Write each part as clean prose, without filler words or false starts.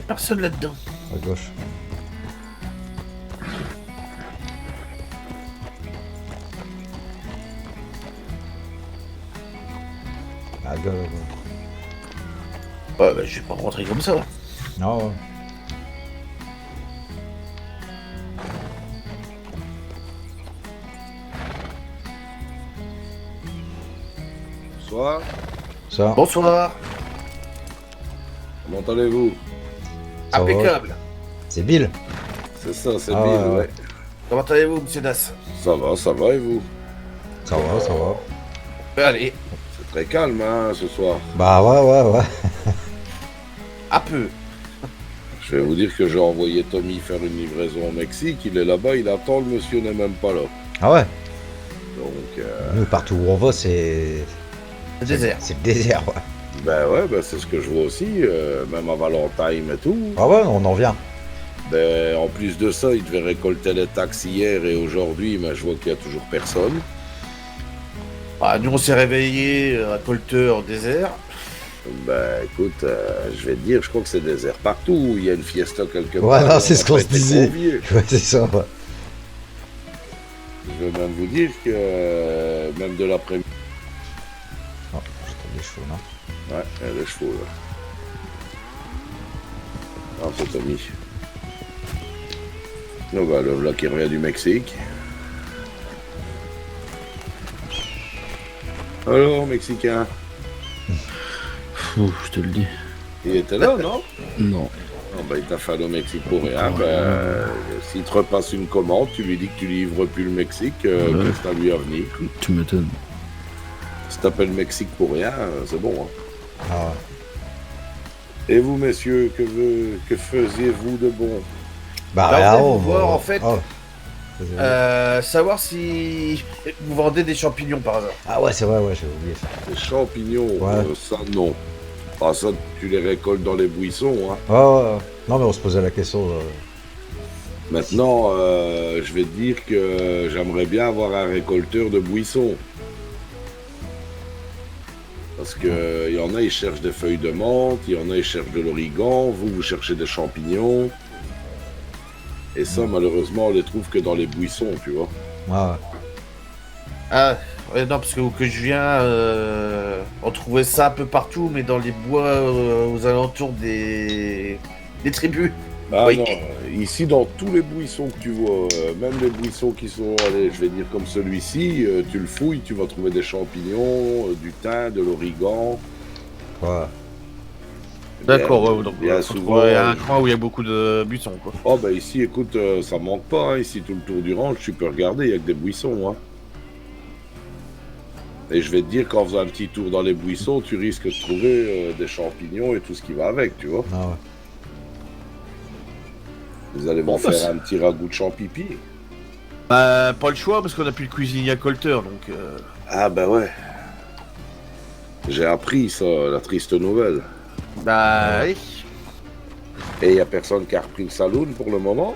Personne là-dedans. À gauche. À gauche. Ouais, bah, je vais pas rentrer comme ça. Non, ouais. Bonsoir, Ça, Bonsoir. comment allez-vous? ça va. Impeccable. C'est Bill. C'est ça, c'est Ah, Bill, ouais, ouais. Comment allez-vous, monsieur Das? Ça va, et vous? Ça va, ça va. Allez, C'est très calme, hein, ce soir. Bah ouais. un peu. Je vais vous dire que j'ai envoyé Tommy faire une livraison au Mexique, il est là-bas, il attend, le monsieur n'est même pas là. Ah ouais. Donc, Nous, partout où on va, c'est... Le désert. C'est le désert, ouais. ben c'est ce que je vois aussi, même à Valentine et tout. Ah ouais, on en vient. Ben, en plus de ça, il devait récolter les taxes hier et aujourd'hui, mais je vois qu'il n'y a toujours personne. Bah, nous, on s'est réveillés à Colter au désert. Ben, écoute, je vais te dire, je crois que c'est désert partout, il y a une fiesta quelque part. Ouais, non, on c'est a ce qu'on pas se été disait. conviés. Ouais, c'est ça, ouais. Je vais même vous dire que même de l'après-midi. Oh, j'ai trouvé les chevaux, non? Ouais, il y a les chevaux là. Non, c'est Tommy. Donc voilà, le voilà qui revient du Mexique. Alors, Mexicain, Ouh, je te le dis. il était là, non? Non. Ah ben, il t'a fallu au Mexique pour rien. Ben, s'il te repasse une commande, tu lui dis que tu livres plus le Mexique, Ouais. reste à lui à venir. Tu m'étonnes. Si t'appelles Mexique pour rien, c'est bon. Hein. Ah ouais. Et vous, messieurs, que faisiez-vous de bon? Bah Alors, rien, on on va voir, va... en fait. Oh. Savoir si vous vendez des champignons par hasard. Ah ouais, c'est vrai, ouais, j'ai oublié ça. Les champignons, Ouais. ça non. Ah, ça, tu les récoltes dans les buissons. Hein. Ouais. Non, mais on se posait la question. Maintenant, je vais te dire que j'aimerais bien avoir un récolteur de buissons. Parce que il y en a, ils cherchent des feuilles de menthe, il y en a, ils cherchent de l'origan, vous cherchez des champignons. Et ça, malheureusement, on les trouve que dans les buissons, tu vois. Ouais. Ah, ouais, non, parce que où que je viens, on trouvait ça un peu partout, mais dans les bois aux alentours des tribus. Ah Oui. non, ici dans tous les buissons que tu vois, même les buissons qui sont, allez, je vais dire comme celui-ci, tu le fouilles, tu vas trouver des champignons, du thym, de l'origan. Ouais. D'accord, Bien- ouais, donc bien faut souvent, trouver un coin où il y a beaucoup de buissons, quoi. Oh bah ici, écoute, ça manque pas, hein, ici tout le tour du ranch, tu peux regarder, il y a que des buissons. Hein. Et je vais te dire qu'en faisant un petit tour dans les buissons, tu risques de trouver des champignons et tout ce qui va avec, tu vois. Ah ouais. Vous allez m'en Bon, bah, faire un petit ragoût de champipi. Bah, pas le choix, parce qu'on a plus le cuisinier à Colter, donc... Ah bah ouais. J'ai appris ça, la triste nouvelle. Bah, oui. Et il n'y a personne qui a repris le saloon pour le moment.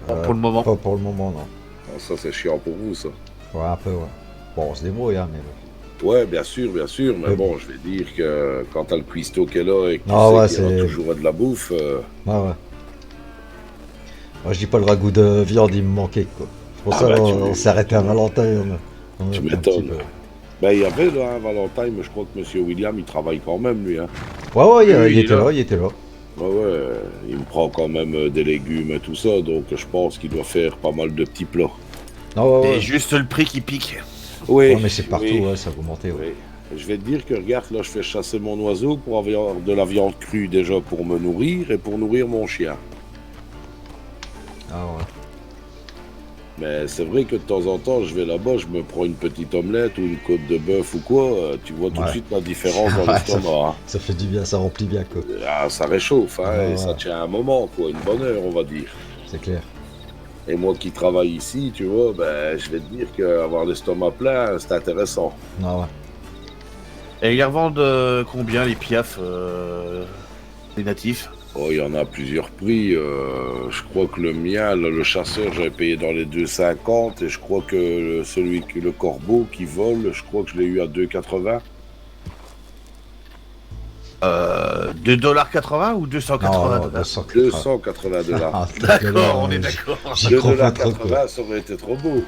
Bon, pour le moment. Pas pour le moment, non. Ah, ça c'est chiant pour vous ça. Ouais, un peu, ouais. Bon, on se débrouille, hein, mais... Ouais, bien sûr, mais Ouais. bon, je vais dire que quand t'as le cuistot qui est là et que tu Ah ouais, sais qu'il y aura c'est- toujours de la bouffe, Ouais. Moi, je dis pas le ragoût de viande, il me manquait, quoi. C'est pour Ah ça bah, on s'est arrêté à Valentin. On a Tu pris un m'étonnes. petit peu. ben il y avait là un Valentin, mais je crois que Monsieur William il travaille quand même lui. Hein. Ouais, il Oui, était là, il était là. Ouais, il me prend quand même des légumes et tout ça, donc je pense qu'il doit faire pas mal de petits plats. Non, C'est ouais. juste le prix qui pique. Oui, Ouais, mais c'est partout, oui, ouais, ça a augmenté, ouais. oui. Je vais te dire que regarde, là je fais chasser mon oiseau pour avoir de la viande crue déjà pour me nourrir et pour nourrir mon chien. Ah ouais. Mais c'est vrai que de temps en temps, je vais là-bas, je me prends une petite omelette ou une côte de bœuf ou quoi, tu vois tout de Ouais. suite la différence dans Ouais, l'estomac. Hein. Ça fait du bien, ça remplit bien, quoi. Ah, ça réchauffe, hein, Ouais, et ça ouais. tient un moment, quoi, une bonne heure, on va dire. C'est clair. Et moi qui travaille ici, tu vois, ben, je vais te dire qu'avoir l'estomac plein, c'est intéressant. Ah ouais. Et ils revendent combien les piafs, les natifs? Oh, il y en a plusieurs prix. Je crois que le mien, là, le chasseur, j'avais payé dans les 2,50 et je crois que le corbeau qui vole, je crois que je l'ai eu à 2,80. 2,80 ou Non, 280 non, dollars? 280. 280 $. Ah, D'accord, on est d'accord. J'y confonds trop, quoi. 2,80 $, ça aurait été trop beau.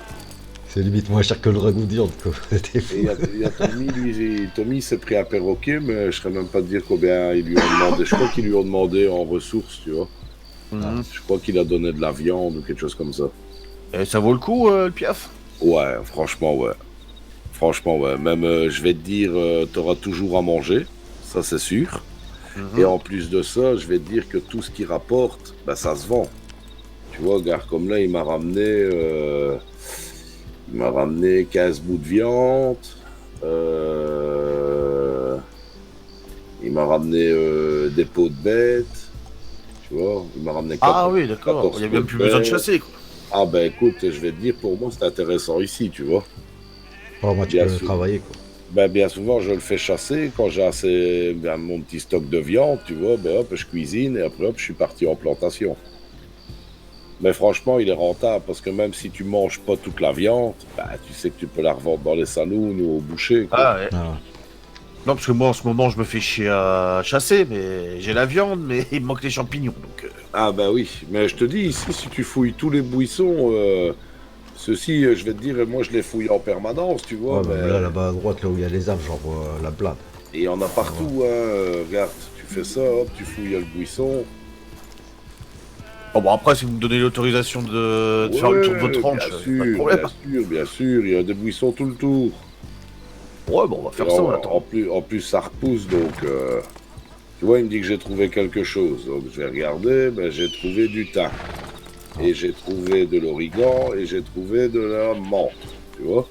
C'est limite moins cher que le ragoût de viande, quoi. C'était Et fou. il y a Tommy, lui, Tommy s'est pris un perroquet, mais je ne saurais même pas te dire combien ils lui ont demandé. Je crois qu'ils lui ont demandé en ressources, tu vois. Mhm. Je crois qu'il a donné de la viande ou quelque chose comme ça. Et ça vaut le coup, le piaf? Ouais, franchement, ouais. Franchement, ouais. Même, je vais te dire, t'auras toujours à manger, ça c'est sûr. Mhm. Et en plus de ça, je vais te dire que tout ce qu'il rapporte, ben, ça se vend. Tu vois, regarde, comme là, il m'a ramené 15 bouts de viande. Il m'a ramené des peaux de bêtes. Tu vois, il m'a ramené Ah oui, d'accord. 14 Il n'y a même peaux plus de besoin de bêtes. chasser, quoi. Ah ben écoute, je vais te dire, pour moi, c'est intéressant ici, tu vois. Oh, moi, tu Bien peux sûr. travailler, quoi. Ben, bien souvent, je le fais chasser. Quand j'ai assez mon petit stock de viande, tu vois, ben hop, je cuisine et après, hop, je suis parti en plantation. Mais franchement, il est rentable parce que même si tu manges pas toute la viande, ben, tu sais que tu peux la revendre dans les saloons ou au boucher, quoi. Ah ouais. Ah, ouais. Non, parce que moi, en ce moment, je me fais chier à chasser, mais j'ai la viande, mais il me manque les champignons, donc... Ah ben oui, mais je te dis, ici, si tu fouilles tous les buissons, ceux-ci, je vais te dire, moi, je les fouille en permanence, tu vois. Ouais, bah, Mais... là-bas à droite, là où il y a les arbres, j'en vois la blinde. Et il y en a partout, hein. Regarde, tu fais ça, hop, tu fouilles le buisson. Oh, bon, après, si vous me donnez l'autorisation de faire le tour de votre ranch, bien pas de sûr, problème. bien sûr, il y a des buissons tout le tour. Ouais, bon, on va faire Et ça, on en attend. plus, ça repousse, donc... tu vois, il me dit que j'ai trouvé quelque chose. Donc, je vais regarder, ben, j'ai trouvé du thym. Et j'ai trouvé de l'origan, et j'ai trouvé de la menthe, tu vois.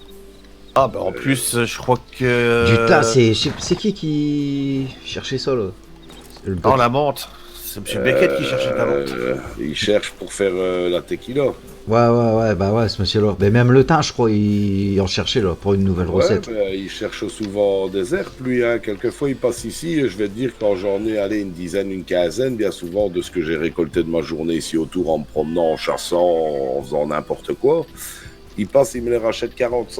Ah, bah, en plus, je crois que... Du tas, c'est qui cherchait ça, là? Le Non, la menthe. C'est Monsieur Beckett qui cherchait la menthe. Il cherche pour faire la tequila. Ouais, bah ouais, ce monsieur-là. Mais même le thym, je crois, il en cherchait, là, pour une nouvelle Ouais, recette. ben, il cherche souvent des herbes, lui. Hein. Quelquefois, il passe ici, et je vais te dire, quand j'en ai allé une dizaine, une quinzaine, bien souvent, de ce que j'ai récolté de ma journée ici autour, en me promenant, en chassant, en faisant n'importe quoi, il passe, il me les rachète 40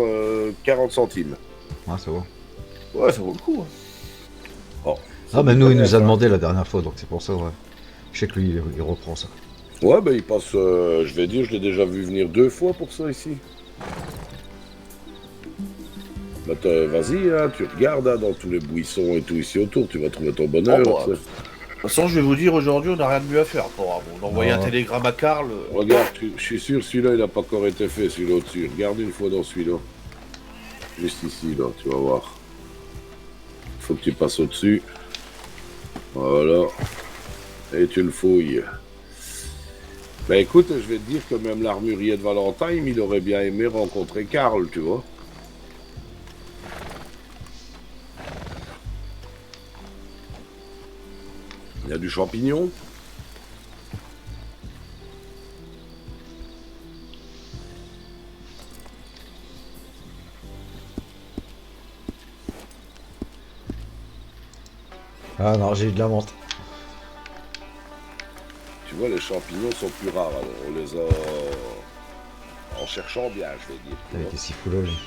centimes. Ouais, c'est bon. Ouais, ça vaut le coup. Bon, Ah, mais nous, il nous a ça. demandé la dernière fois, donc c'est pour ça, ouais. Je sais que lui, il reprend ça. Ouais, ben il passe, je vais dire, je l'ai déjà vu venir 2 fois pour ça ici. Bah, vas-y, hein, tu regardes hein, dans tous les buissons et tout ici autour, tu vas trouver ton bonheur. Oh, bah, tu sais. de toute façon, je vais vous dire, aujourd'hui, on n'a rien de mieux à faire. Pour envoyer un Ah. télégramme à Karl. Regarde, je suis sûr, celui-là, il n'a pas encore été fait, celui-là au-dessus. Regarde une fois dans celui-là. Juste ici, là, tu vas voir. Il faut que tu passes au-dessus. Voilà. Et tu le fouilles. Ben écoute, je vais te dire que même l'armurier de Valentine, il aurait bien aimé rencontrer Karl, tu vois. Il y a du champignon. Ah non, j'ai eu de la menthe. Tu vois, les champignons sont plus rares. Alors, on les a en cherchant bien, je vais dire. tu Avec vois. des fou lui.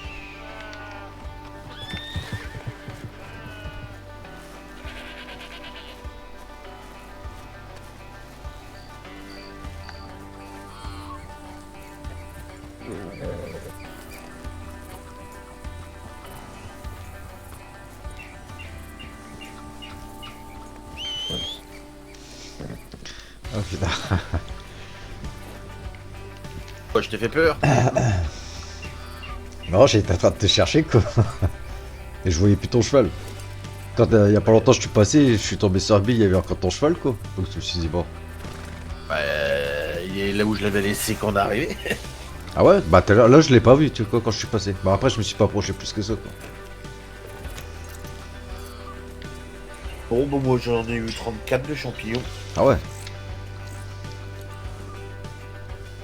Oh putain. Ouais, je t'ai fait peur. Non, j'étais en train de te chercher, quoi. Et je voyais plus ton cheval. Quand il y a pas longtemps, je suis passé, je suis tombé sur la bille, il y avait encore ton cheval, quoi. Donc je me suis dit, bon. Bah, il est là où je l'avais laissé quand on est arrivé. Ah ouais? Bah là, je l'ai pas vu, tu vois, quand je suis passé. Bah après, je me suis pas approché plus que ça, quoi. Bon, bah, moi j'en ai eu 34 de champignons. Ah ouais?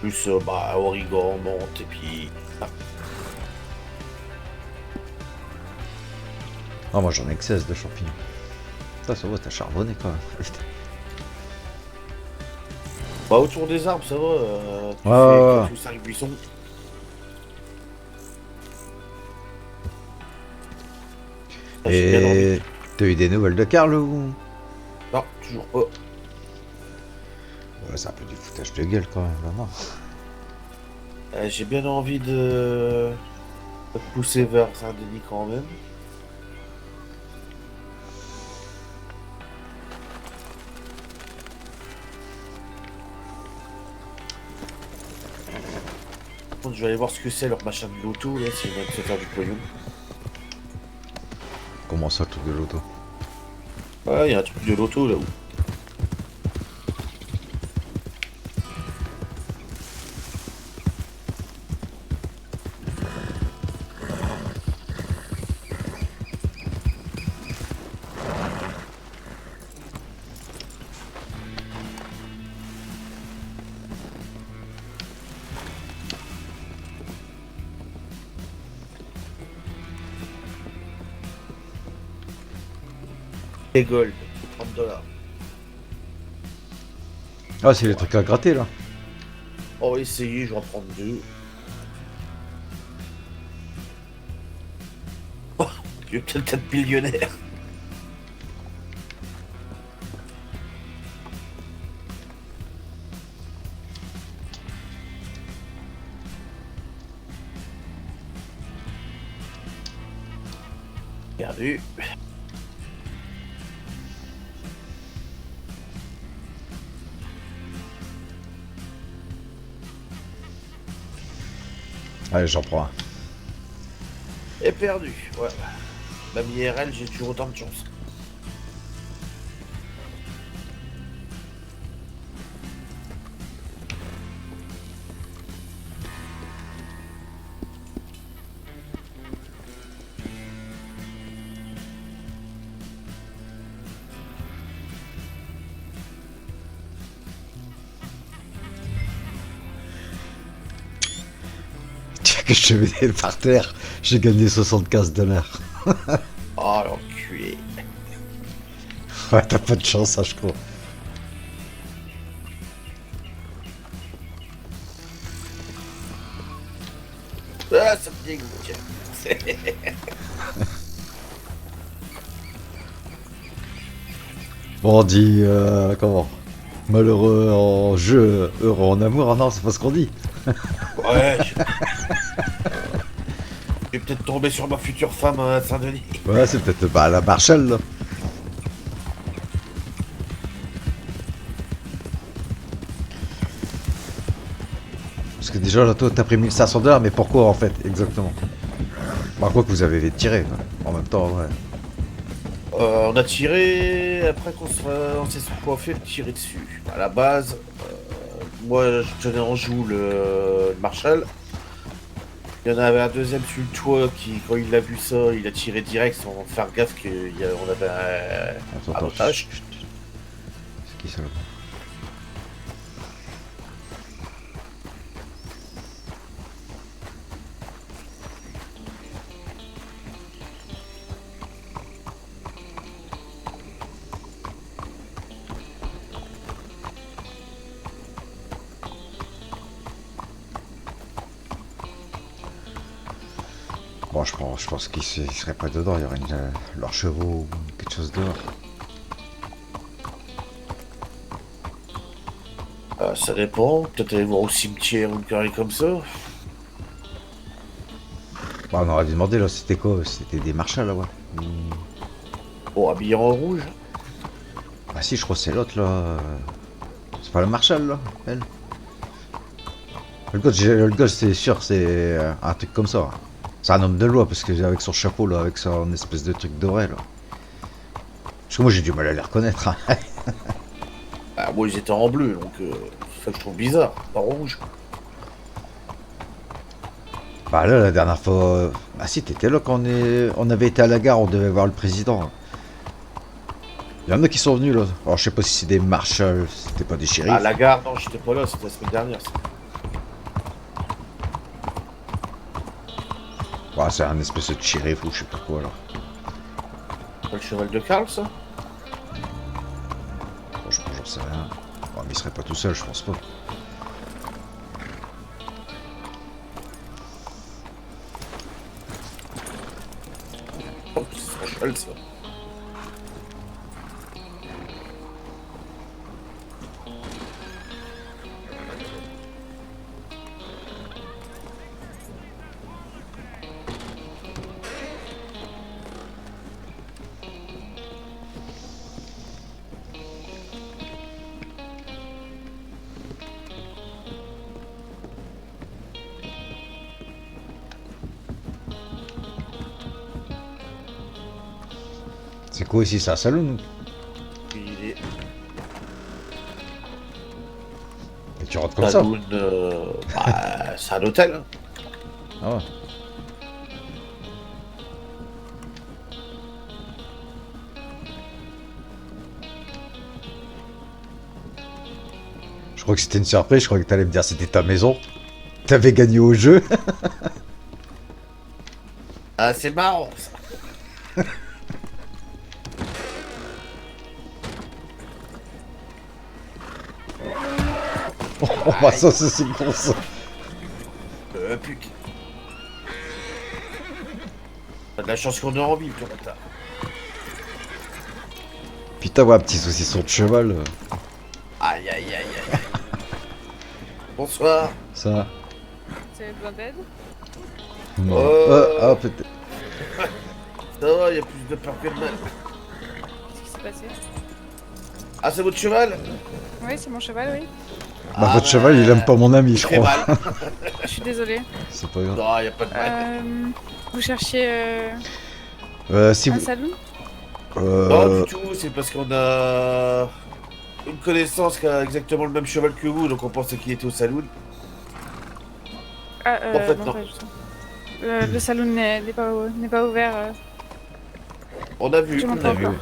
Plus, bah, origan, menthe, et puis... Ah, Ah, moi j'en ai que 16 de champignons. Putain, ça va, t'as charbonné quand même. Bah, autour des arbres, ça va. Tu Ouais, fais ouais, 4 ouais. ou 5 buissons. Ah, j'ai bien envie. Et t'as eu des nouvelles de Karl ou? Non, toujours pas. Ouais, c'est un peu du foutage de gueule quand même, vraiment. J'ai bien envie de pousser vers Saint-Denis quand même. Par contre, je vais aller voir ce que c'est leur machin de loto, là, s'ils veulent se faire du pognon. Comment ça, tout de l'auto? Ouais, il y a un truc de loto là-haut. Les gold, 30 $. Ah, c'est les trucs à gratter là. On va essayer, je vais en prendre 2. Oh, je vais peut-être être millionnaire. Perdu. Allez, j'en prends un. Et perdu, ouais. Même IRL, j'ai toujours autant de chance. Tiens, que je te mets par terre, j'ai gagné 75 $. Oh, l'enculé. Ouais, t'as pas de chance, hein, je crois. Ah, ça me dégoûte, tiens. Bon, on dit, comment? Malheureux en jeu, heureux en amour. Ah non, c'est pas ce qu'on dit. Ouais, je vais peut-être tomber sur ma future femme à Saint-Denis. Ouais, c'est peut-être bah, la Marshall là. Parce que déjà, là, toi, t'as pris 1500 $, mais pourquoi en fait, exactement? Par quoi que vous avez tiré, quoi. En même temps, ouais. On a tiré après on s'est fait tirer dessus. À la base, moi je tenais en joue le Marshall. Il y en avait un deuxième sur le toit qui, quand il a vu ça, il a tiré direct sans faire gaffe qu'on avait Attends, un attends, otage. chut, chut. C'est qui ça là? Bon, je pense qu'ils seraient pas dedans, il y aurait leurs chevaux ou quelque chose dehors. Ça dépend, peut-être aller voir au cimetière ou une connerie comme ça. Bah, on aurait dû demander là, c'était quoi? C'était des Marshalls là, ouais. Bon, habillé en rouge. Ah si, je crois que c'est l'autre là. C'est pas le Marshall là, elle. Le gars, c'est sûr, c'est un truc comme ça. C'est un homme de loi parce que avec son chapeau là, avec son espèce de truc doré là. Parce que moi j'ai du mal à les reconnaître, hein. Ah, moi ils étaient en bleu, donc c'est ça que je trouve bizarre, pas en rouge. Bah là, la dernière fois. Ah si, t'étais là quand on avait été à la gare, on devait voir le président. Il y en a qui sont venus là. Alors je sais pas si c'est des marshals, c'était pas des shérifs. À la gare, non, j'étais pas là, c'était la semaine dernière. Ça. Bah, c'est un espèce de shérif ou je sais pas quoi là. Pas le cheval de Karl, ça? Franchement, j'en sais rien. Bon, mais il serait pas tout seul, je pense pas. Oh, c'est trop chale, ça. C'est quoi ici, c'est un salon? Il est Et tu rentres comme ça? saloon, bah, c'est un hôtel. Hein. Ah ouais. Je crois que c'était une surprise, je crois que t'allais me dire c'était ta maison. T'avais gagné au jeu. Ah, c'est marrant, ça. Oh bah ça c'est con ça. Putain. T'as de la chance qu'on est en ville, toi, bâtard. Putain, ouais, un petit saucisson de cheval. Aïe, aïe, aïe, aïe. Bonsoir. Ça. Vous avez besoin d'aide? Non. Ah, peut-être. Ça va, il y a plus de peur que de mal. Qu'est-ce qui s'est passé? Ah, c'est votre cheval? Oui, c'est mon cheval, oui. Bah, votre cheval, il aime pas mon ami, je Très crois. mal. Je suis désolée. C'est pas grave. Non, y a pas de mal. Vous cherchiez Si un vous. saloon? Non, du tout, c'est parce qu'on a une connaissance qui a exactement le même cheval que vous, donc on pensait qu'il était au saloon. Ah, En fait, non, non. pas du tout. Le saloon n'est pas ouvert. On a vu, Je on m'entends a vu. encore.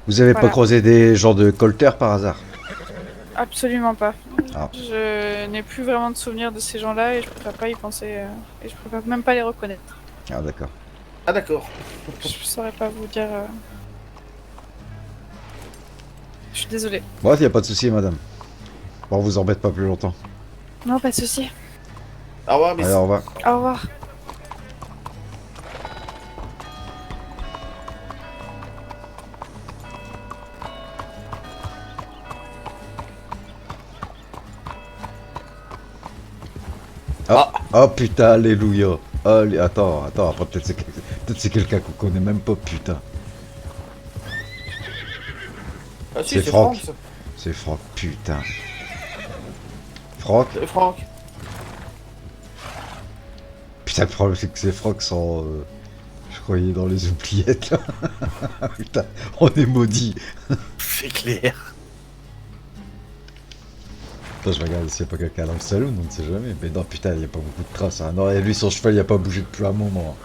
Vous avez pas Voilà. croisé des gens de Colter par hasard? Absolument pas. Ah. Je n'ai plus vraiment de souvenirs de ces gens-là et je préfère pas y penser. Et je préfère même pas les reconnaître. Ah, d'accord. Ah, d'accord. Je saurais pas vous dire. Je suis désolée. Bon, y a pas de souci, madame. Bon, on vous embête pas plus longtemps. Non, pas de souci. Au revoir, miss. Allez, au revoir. Au revoir. Oh putain, alléluia. Attends, après peut-être c'est quelqu'un qu'on connaît même pas, putain. Ah, si, c'est c'est Franck. Franck, ça. C'est Franck, putain. Franck? C'est Franck. Putain, le problème c'est que c'est Franck sans... je croyais dans les oubliettes, là. Putain, on est maudits. C'est clair. Attends, je regarde s'il y a pas quelqu'un dans le salon, on ne sait jamais. Mais non, putain, il y a pas beaucoup de traces. Hein. Non, et lui, son cheval, il a pas bougé depuis un moment.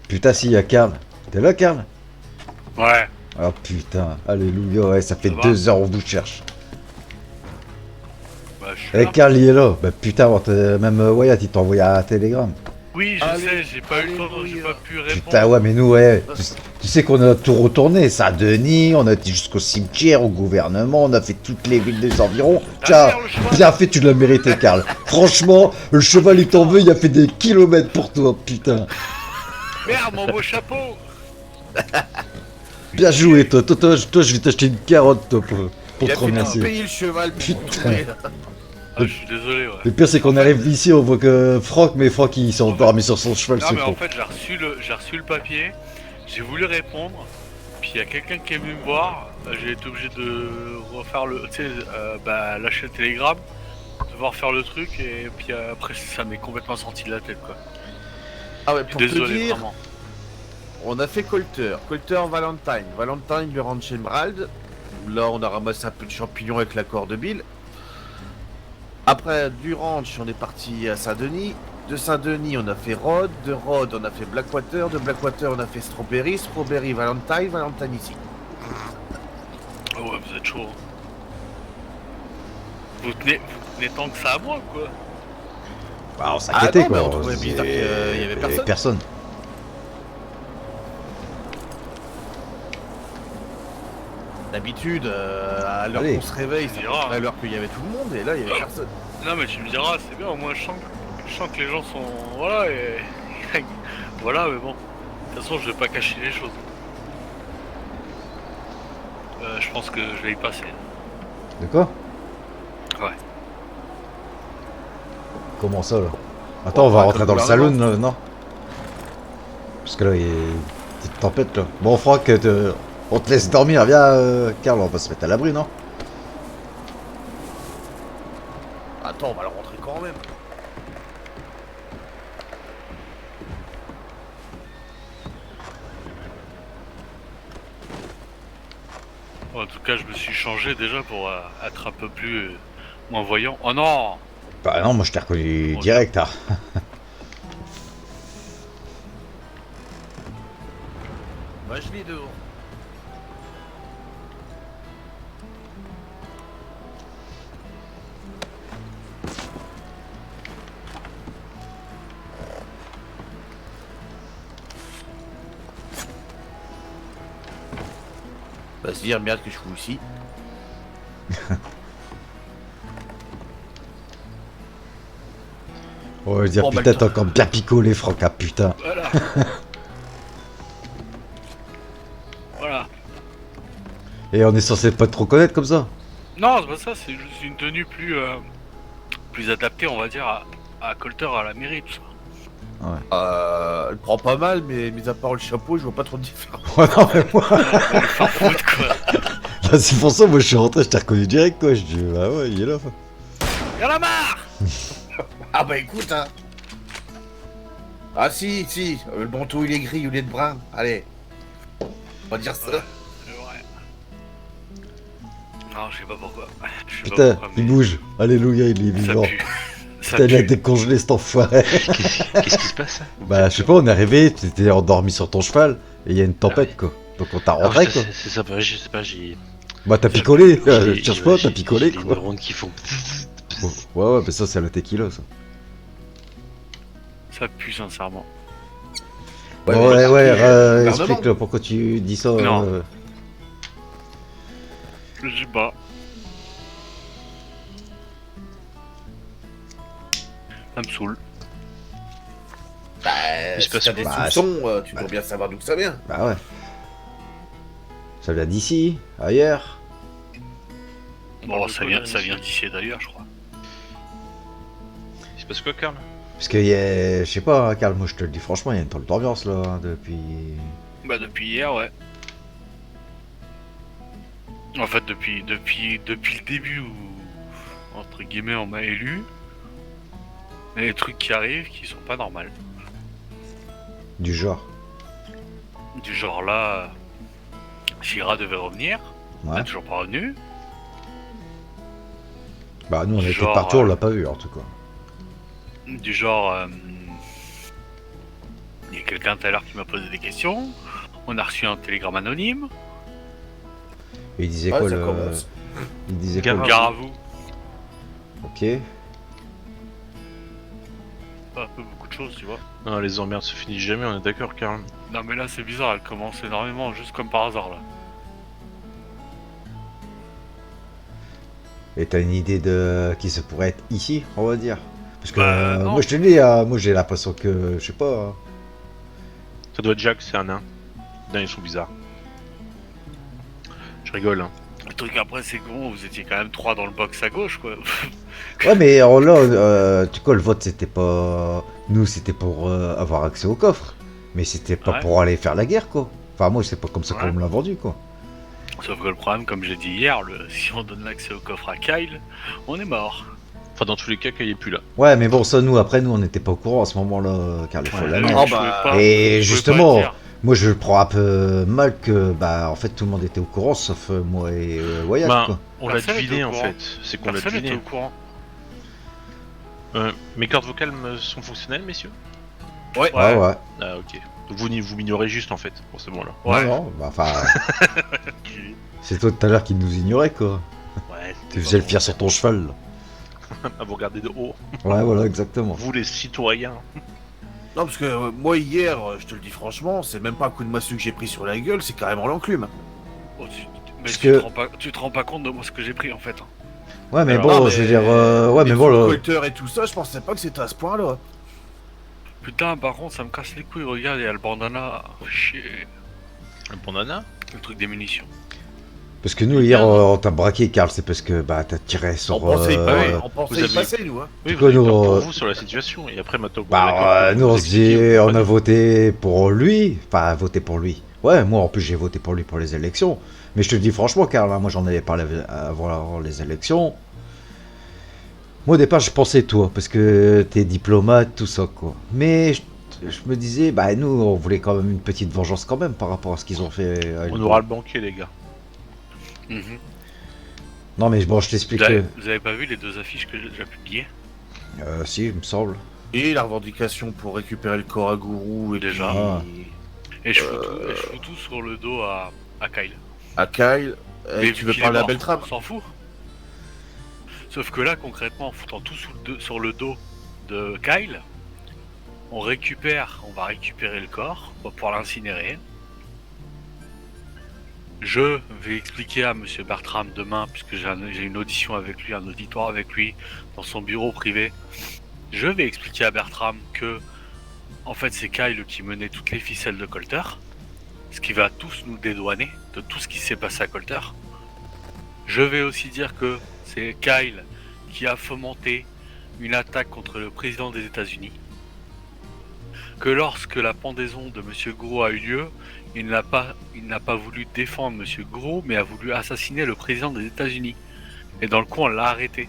Putain, si, il y a Karl. T'es là, Karl? Ouais. Ah putain, alléluia, ouais, ça fait Ça va 2 heures on vous cherche. Bah, je suis Eh, là. Karl, il est là. Bah putain, même Wyatt, il t'a envoyé un télégramme. Oui, je Allez, sais, j'ai pas eu le temps, j'ai alléluia. pas pu répondre. Putain, ouais, mais nous, ouais, tu sais qu'on a tout retourné, Saint-Denis, on a été jusqu'au cimetière, au gouvernement, on a fait toutes les villes des environs. Tiens, merde, le cheval. bien fait, tu l'as mérité, Karl. Franchement, le cheval, il t'en veut, il a fait des kilomètres pour toi, putain. Merde, mon beau chapeau. Bien joué, toi, je vais t'acheter une carotte, toi, pour Il te a fait tout remercier. payer le cheval. Putain. Ah, je suis désolé, ouais. Le pire, c'est qu'on arrive ici, on voit que Franck, mais Franck, il s'est endormi sur son cheval, Non, c'est mais en con. fait, j'ai reçu le papier, j'ai voulu répondre, puis il y a quelqu'un qui est venu me voir, j'ai été obligé de refaire le. Tu sais, lâcher le télégramme, devoir faire le truc, et puis après, ça m'est complètement sorti de la tête, quoi. Ah ouais, Je pour suis te désolé, dire, vraiment. on a fait Colter. Colter, Valentine. Valentine lui rentre chez Emerald. Là, on a ramassé un peu de champignons avec l'accord de Bill. Après, du ranch, on est parti à Saint-Denis. De Saint-Denis, on a fait Rhodes. De Rhodes, on a fait Blackwater. De Blackwater, on a fait Strawberry. Strawberry, Valentine. Valentine ici. Ah ouais, vous êtes chaud. Hein. Vous tenez tant que ça à moi, quoi. Bah, on s'inquiétait, Ah non, mais quoi. on trouvait bizarre qu'il y avait personne. D'habitude, à l'heure Allez. qu'on se réveille, Tu c'est diras, à l'heure qu'il y avait tout le monde, et là, il y avait personne. Non mais tu me diras, c'est bien, au moins je sens que les gens sont... Voilà, et... voilà, mais bon. De toute façon, je vais pas cacher les choses. Je pense que je vais y passer. De quoi? Ouais. Comment ça là? Attends, on va rentrer dans le salon, non? Parce que là, il y a une petite tempête là. Bon, Franck, on te laisse dormir, viens, Karl, on va se mettre à l'abri, non? Attends, on va le rentrer quand même. En tout cas, je me suis changé déjà pour être un peu plus... moins voyant. Oh non! Bah non, moi je t'ai reconnu Oh, direct, hein. Bah, je l'ai dehors. Bah, se dire, merde, que je fous ici. On va dire, Bon, bah, putain, le t'as encore bien picolé, Franck, ah putain. Voilà. Voilà. Et on est censé pas trop connaître comme ça? Non, c'est pas ça, c'est juste une tenue plus... plus adaptée, on va dire, à Colter, à la mairie, tout ça. Elle prend pas mal, mais mis à part le chapeau, je vois pas trop de différence. Ouais, non, mais moi, Faire foutre, quoi. bah, c'est pour ça, moi je suis rentré, je t'ai reconnu direct, quoi. Je dis, bah ouais, il est là. Y'en a marre! Ah bah écoute, hein. Ah si, le manteau il est gris au lieu de brun. Allez. On va dire ça. Ouais. Non, je sais pas pourquoi. Je sais pas Putain, pourquoi, il mais bouge. Alléluia, il est ça vivant. pue. Ça Putain, il a pue. décongelé cet enfoiré. Qu'est-ce qui se passe? Bah, je sais pas, on est arrivé, tu étais endormi sur ton cheval, et il y a une tempête, quoi. Donc on t'a Ah, rentré, quoi. c'est ça, bah, je sais pas, j'ai. Bah, t'as picolé, j'ai- cherche pas, j'ai- t'as picolé, j'ai les quoi. neurones qui font. Ouais, mais ça, c'est la tequila, ça. Ça pue, sincèrement. Ouais, mais ouais, gouvernement. explique-le pourquoi tu dis ça. Non. Je sais pas. Ça me saoule. Bah, Il se si passe t'as des quoi soupçons, tu dois bien savoir d'où ça vient. Bah ouais. Ça vient d'ici, ailleurs. Bon, ça vient d'ici et d'ailleurs, je crois. Il se passe quoi, Karl? Parce que, je sais pas, hein, Karl, moi je te le dis franchement, il y a une drôle d'ambiance là, hein, depuis. Bah, depuis hier, ouais. En fait, depuis le début où, entre guillemets, on m'a élu, il y a des trucs qui arrivent qui sont pas normaux. Du genre. Du genre là, Shira devait revenir, elle Ouais. est toujours pas revenue. Bah, nous on était Genre, partout, on l'a pas vu en tout cas. Du genre, il y a quelqu'un tout à l'heure qui m'a posé des questions, on a reçu un télégramme anonyme, Et il disait Ouais, quoi ça le. commence. Il disait Gare quoi gare à vous. Ok. Pas un peu beaucoup de choses, tu vois. Non, les emmerdes se finissent jamais, on est d'accord, Karl. Non mais là c'est bizarre, elle commence énormément, juste comme par hasard là. Et t'as une idée de qui ça pourrait être ici, on va dire? Parce que Bah, non. moi je te dis, moi j'ai l'impression que. Je sais pas. Hein. Ça doit être Jack, c'est un nain. Les nains, ils sont bizarres. Je rigole, hein. Le truc après c'est que bon, vous étiez quand même 3 dans le box à gauche quoi. Ouais, mais là, tu vois, le vote c'était pas. Nous c'était pour avoir accès au coffre. Mais c'était pas Ouais. pour aller faire la guerre, quoi. Enfin, moi c'est pas comme ça qu'on Ouais. me l'a vendu, quoi. Sauf que le problème, comme j'ai dit hier, si on donne l'accès au coffre à Kyle, on est mort. Enfin, dans tous les cas, qu'il est plus là. Ouais, mais bon, ça, nous, après, nous, on n'était pas au courant à ce moment-là, car il faut Ouais. l'annoncer. Ah, Je bah, pouvais pas- et je pouvais justement, pas le dire. moi, je le prends un peu mal que, bah, en fait, tout le monde était au courant, sauf moi et Wyatt, Bah, quoi. on l'a Personne deviné était au en courant. fait. C'est qu'on l'a Personne n'était deviné. au courant. Mes cordes vocales sont fonctionnelles, messieurs? Ouais. Ouais, ouais. Ah, ok. Donc vous m'ignorez juste en fait, pour ce moment-là. Ouais. Non, non, bah, enfin, c'est toi tout à l'heure qui nous ignorait, quoi. Ouais, Tu faisais le fier sur ton cheval, là. À vous regarder de haut. Ouais, voilà, exactement. Vous les citoyens. Non, parce que moi hier, je te le dis franchement, c'est même pas un coup de massue que j'ai pris sur la gueule, c'est carrément l'enclume. Oh, Mais Parce tu, que- tu te rends pas compte de moi ce que j'ai pris en fait. Hein. Ouais, mais Alors, bon, non, je veux mais- dire, ouais, mais bon, le le- colter et tout ça, je pensais pas que c'était à ce point-là. Putain, par contre, ça me casse les couilles. Regarde, il y a le bandana. Chier. Un bandana. Le truc des munitions. parce que nous, hier, on t'a braqué, Karl, c'est parce que, bah, t'as tiré sur... On pensait, bah oui. on pensait Vous y avez- passer, nous. Hein. Oui, Du vous coup, avez nous, peur pour vous sur la situation. Et après, maintenant, Bah, nous, on se dit, on a voté pour lui. Enfin, voté pour lui. Ouais, moi, en plus, j'ai voté pour lui pour les élections. Mais je te dis franchement, Karl, hein, moi, j'en avais parlé avant les élections. Moi, au départ, je pensais toi, parce que t'es diplomate, tout ça, quoi. Mais je me disais, bah, nous, on voulait quand même une petite vengeance quand même par rapport à ce qu'ils ont fait. On aura le banquier, les gars. Mhm. Non, mais bon, je t'explique. Vous avez pas vu les 2 affiches que j'ai déjà publiées? Si, il me semble. Et la revendication pour récupérer le corps à Gourou et Déjà. Ah. Et je fous tout sur le dos à Kyle. à Kyle. Mais Et tu veux qu'il est parler à mort, Beltrame? On s'en fout. Sauf que là, concrètement, en foutant tout sur le dos de Kyle, on va récupérer le corps, on va pouvoir l'incinérer. Je vais expliquer à Monsieur Bertram demain, puisque j'ai une audition avec lui, un auditoire avec lui, dans son bureau privé. Je vais expliquer à Bertram que, en fait, c'est Kyle qui menait toutes les ficelles de Colter, ce qui va tous nous dédouaner de tout ce qui s'est passé à Colter. Je vais aussi dire que c'est Kyle qui a fomenté une attaque contre le président des États-Unis. Que lorsque la pendaison de Monsieur Gros a eu lieu, il n'a pas voulu défendre Monsieur Gros, mais a voulu assassiner le président des États-Unis. Et dans le coup, on l'a arrêté.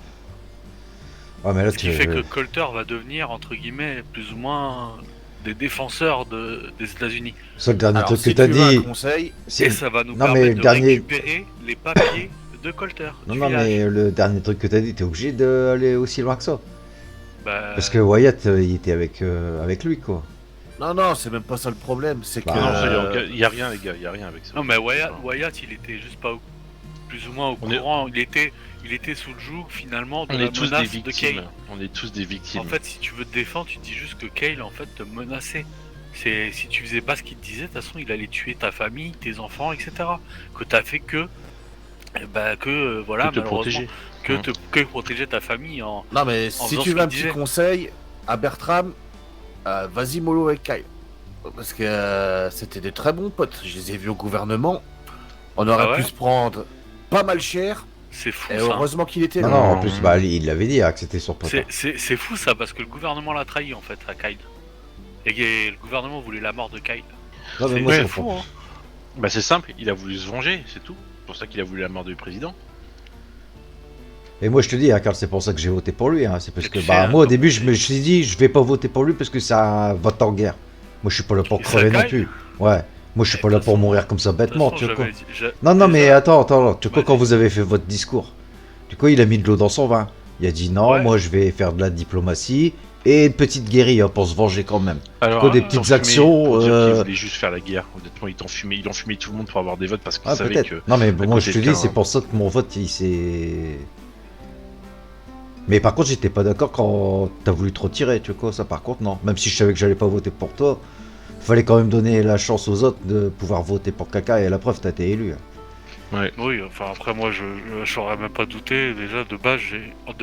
Ouais, mais là, Ce qui fait que Colter va devenir, entre guillemets, plus ou moins des défenseurs des États-Unis. c'est le dernier Alors, truc si que t'as tu veux dit. un conseil, Et ça va nous Non, mais permettre le de dernier- récupérer les papiers de Colter. Non, du non, village. mais le dernier truc que t'as dit, t'es obligé d'aller aussi loin que ça. Bah, Parce que Wyatt, il était avec lui, quoi. non, c'est même pas ça le problème. C'est que. Bah, Non, ça, y a rien, les gars, y a rien avec ça. non, mais Wyatt, il était juste pas plus ou moins au On est- courant. Il était sous le joug finalement de On la est tous des menace de victimes. Kale. On est tous des victimes. En fait, si tu veux te défendre, tu dis juste que Kale en fait te menaçait. Si tu faisais pas ce qu'il te disait, de toute façon, il allait tuer ta famille, tes enfants, etc. Que t'as fait que, voilà, Pour te malheureusement, protéger. que protéger ta famille en. Non, mais En si faisant tu ce veux un qu'il petit disait. conseil à Bertram, vas-y mollo avec Kyle. Parce que c'était des très bons potes. Je les ai vus au gouvernement. On aurait Ah ouais pu se prendre pas mal cher. C'est fou Et ça. heureusement qu'il était Non, là. non, en Non. plus, bah, il l'avait dit, hein, que c'était son pote. hein. C'est fou ça parce que le gouvernement l'a trahi en fait à Kyle. Et le gouvernement voulait la mort de Kyle. Non, mais C'est moi, je c'est fou comprends. hein. Bah c'est simple, il a voulu se venger, c'est tout. C'est pour ça qu'il a voulu la mort du président. Et moi, je te dis, hein, Karl, c'est pour ça que j'ai voté pour lui. Hein. C'est parce Et que, tu bah, sais, moi, au hein, début, je me suis dit, je vais pas voter pour lui parce que c'est un vote en guerre. Moi, je suis pas là pour Et crever ça non gagne. plus. Ouais. Moi, je suis Et pas de là toute pour façon- mourir comme ça De toute bêtement, façon, tu vois quoi. Non, déjà- mais attends. Tu vois, Vas-y. quand vous avez fait votre discours, du coup, il a mis de l'eau dans son vin. Il a dit non, Ouais. moi, je vais faire de la diplomatie et une petite guérilla pour se venger quand même. Alors, Quoi, des ils petites t'ont fumé actions, pour dire qu'ils euh, voulaient juste faire la guerre. Honnêtement, ils ont fumé tout le monde pour avoir des votes parce qu'ils Ah, savaient peut-être. que. Non, mais bon, moi, je te côté dis, de c'est terrain. pour ça que mon vote, il s'est. Mais par contre, j'étais pas d'accord quand t'as voulu trop tirer, tu vois quoi. Ça, par contre, non. Même si je savais que j'allais pas voter pour toi, fallait quand même donner la chance aux autres de pouvoir voter pour Caca. Et la preuve, t'as été élu. Oui, enfin après moi je n'aurais même pas douté. Déjà de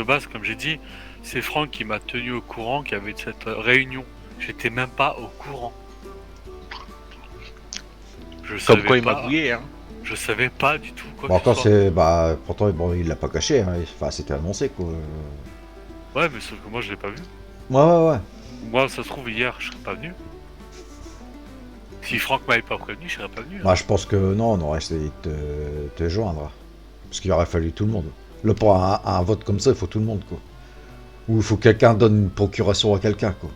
base comme j'ai dit, c'est Franck qui m'a tenu au courant qu'il y avait cette réunion. J'étais même pas au courant. Je Comme savais quoi il m'a pas. bouillé, hein. Je savais pas du tout quoi Bon, que ce encore, soit. c'est. Bah, pourtant, bon, il l'a pas caché. Hein. Enfin, c'était annoncé, quoi. Ouais, mais sauf que moi je l'ai pas vu. Ouais. Moi ça se trouve hier je serais pas venu. Si Franck m'avait pas prévenu, je serais pas venu. hein. Bah, je pense que non, on aurait essayé de te joindre. Parce qu'il aurait fallu tout le monde. Là, pour un vote comme ça, il faut tout le monde, quoi. Ou il faut que quelqu'un donne une procuration à quelqu'un, quoi.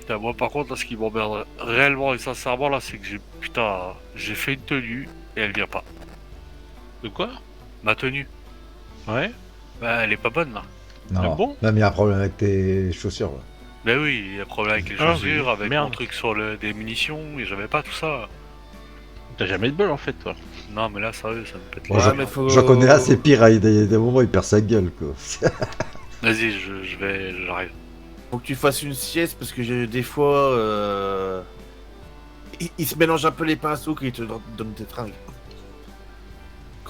Putain, moi par contre là ce qui m'emmerde réellement et sincèrement là c'est que j'ai fait une tenue et elle vient pas. De quoi? Ma tenue, Ouais. bah elle est pas bonne là. Non, Ah bon même il y a un problème avec tes chaussures. Là. Ben oui, il y a un problème avec les Ah chaussures, oui, avec merde. mon truc sur des munitions, et j'avais pas tout ça. T'as jamais de bol en fait, toi. Non, mais là, sérieux, ça me pète les Bon, Ouais, couilles. mais faut- J'en connais assez pire, hein, il y a des moments où il perd sa gueule, quoi. Vas-y, j'arrive. Faut que tu fasses une sieste parce que des fois, il se mélange un peu les pinceaux quand il te donne tes fringues.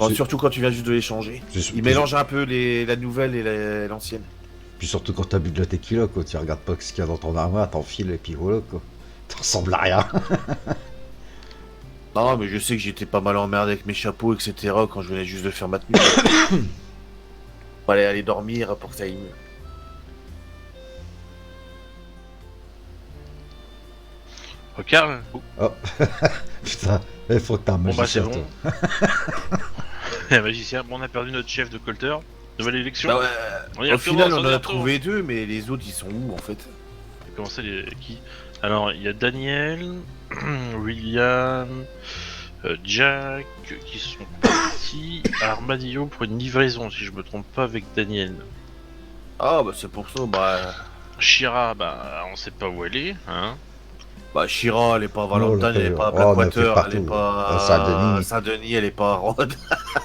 C'est- Surtout quand tu viens juste de les changer. C'est- Il mélange un peu la nouvelle et l'ancienne. Puis surtout quand t'as bu de la tequila, quoi. Tu regardes pas ce qu'il y a dans ton armoire, t'enfiles et puis voilà, quoi. T'en ressembles à rien. Non, mais je sais que j'étais pas mal emmerdé avec mes chapeaux, etc. quand je venais juste de faire ma tenue. Fallait aller dormir pour que ça aille mieux. Regarde. Putain, il faut que t'as un Bon bah c'est magicien, bon. toi. Un magicien. Bon, on a perdu notre chef de Colter. Nouvelle élection. Bah ouais, On y au retourne, final, on on y en a retourne. trouvé 2, mais les autres, ils sont où, en fait? Comment ça, qui? Alors, il y a Daniel, William, Jack, qui sont partis à Armadillo pour une livraison, si je me trompe pas, avec Daniel. Ah, bah c'est pour ça, Shira, bah, on sait pas où elle est, hein. Shira, elle est pas à Valentine, elle est pas à Oh, on a fait Blackwater, elle partout. est pas À Saint-Denis. Saint-Denis, elle est pas à Rhodes,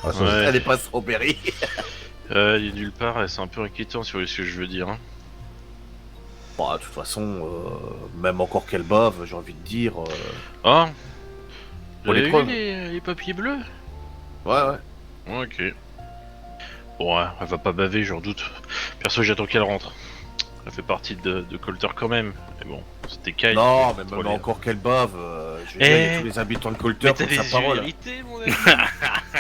Ah, ça, Ouais. elle est pas à Strawberry. Il est nulle part, et c'est un peu inquiétant, si vous voyez ce que je veux dire. Hein. Bah, de toute façon, même encore qu'elle bave, j'ai envie de dire. Ah, vous Pour les avez preuves. vu les papiers bleus? Ouais, ouais. Ok. Bon, ouais, elle va pas baver, j'en doute. Perso, j'attends qu'elle rentre. Elle fait partie de Colter quand même. Mais bon, c'était Kyle. Non, mais Trop même laid. encore qu'elle bave, je veux dire, il y a Eh, tous les habitants de Colter Mais t'as pour les sa yeux parole. irrités, mon ami.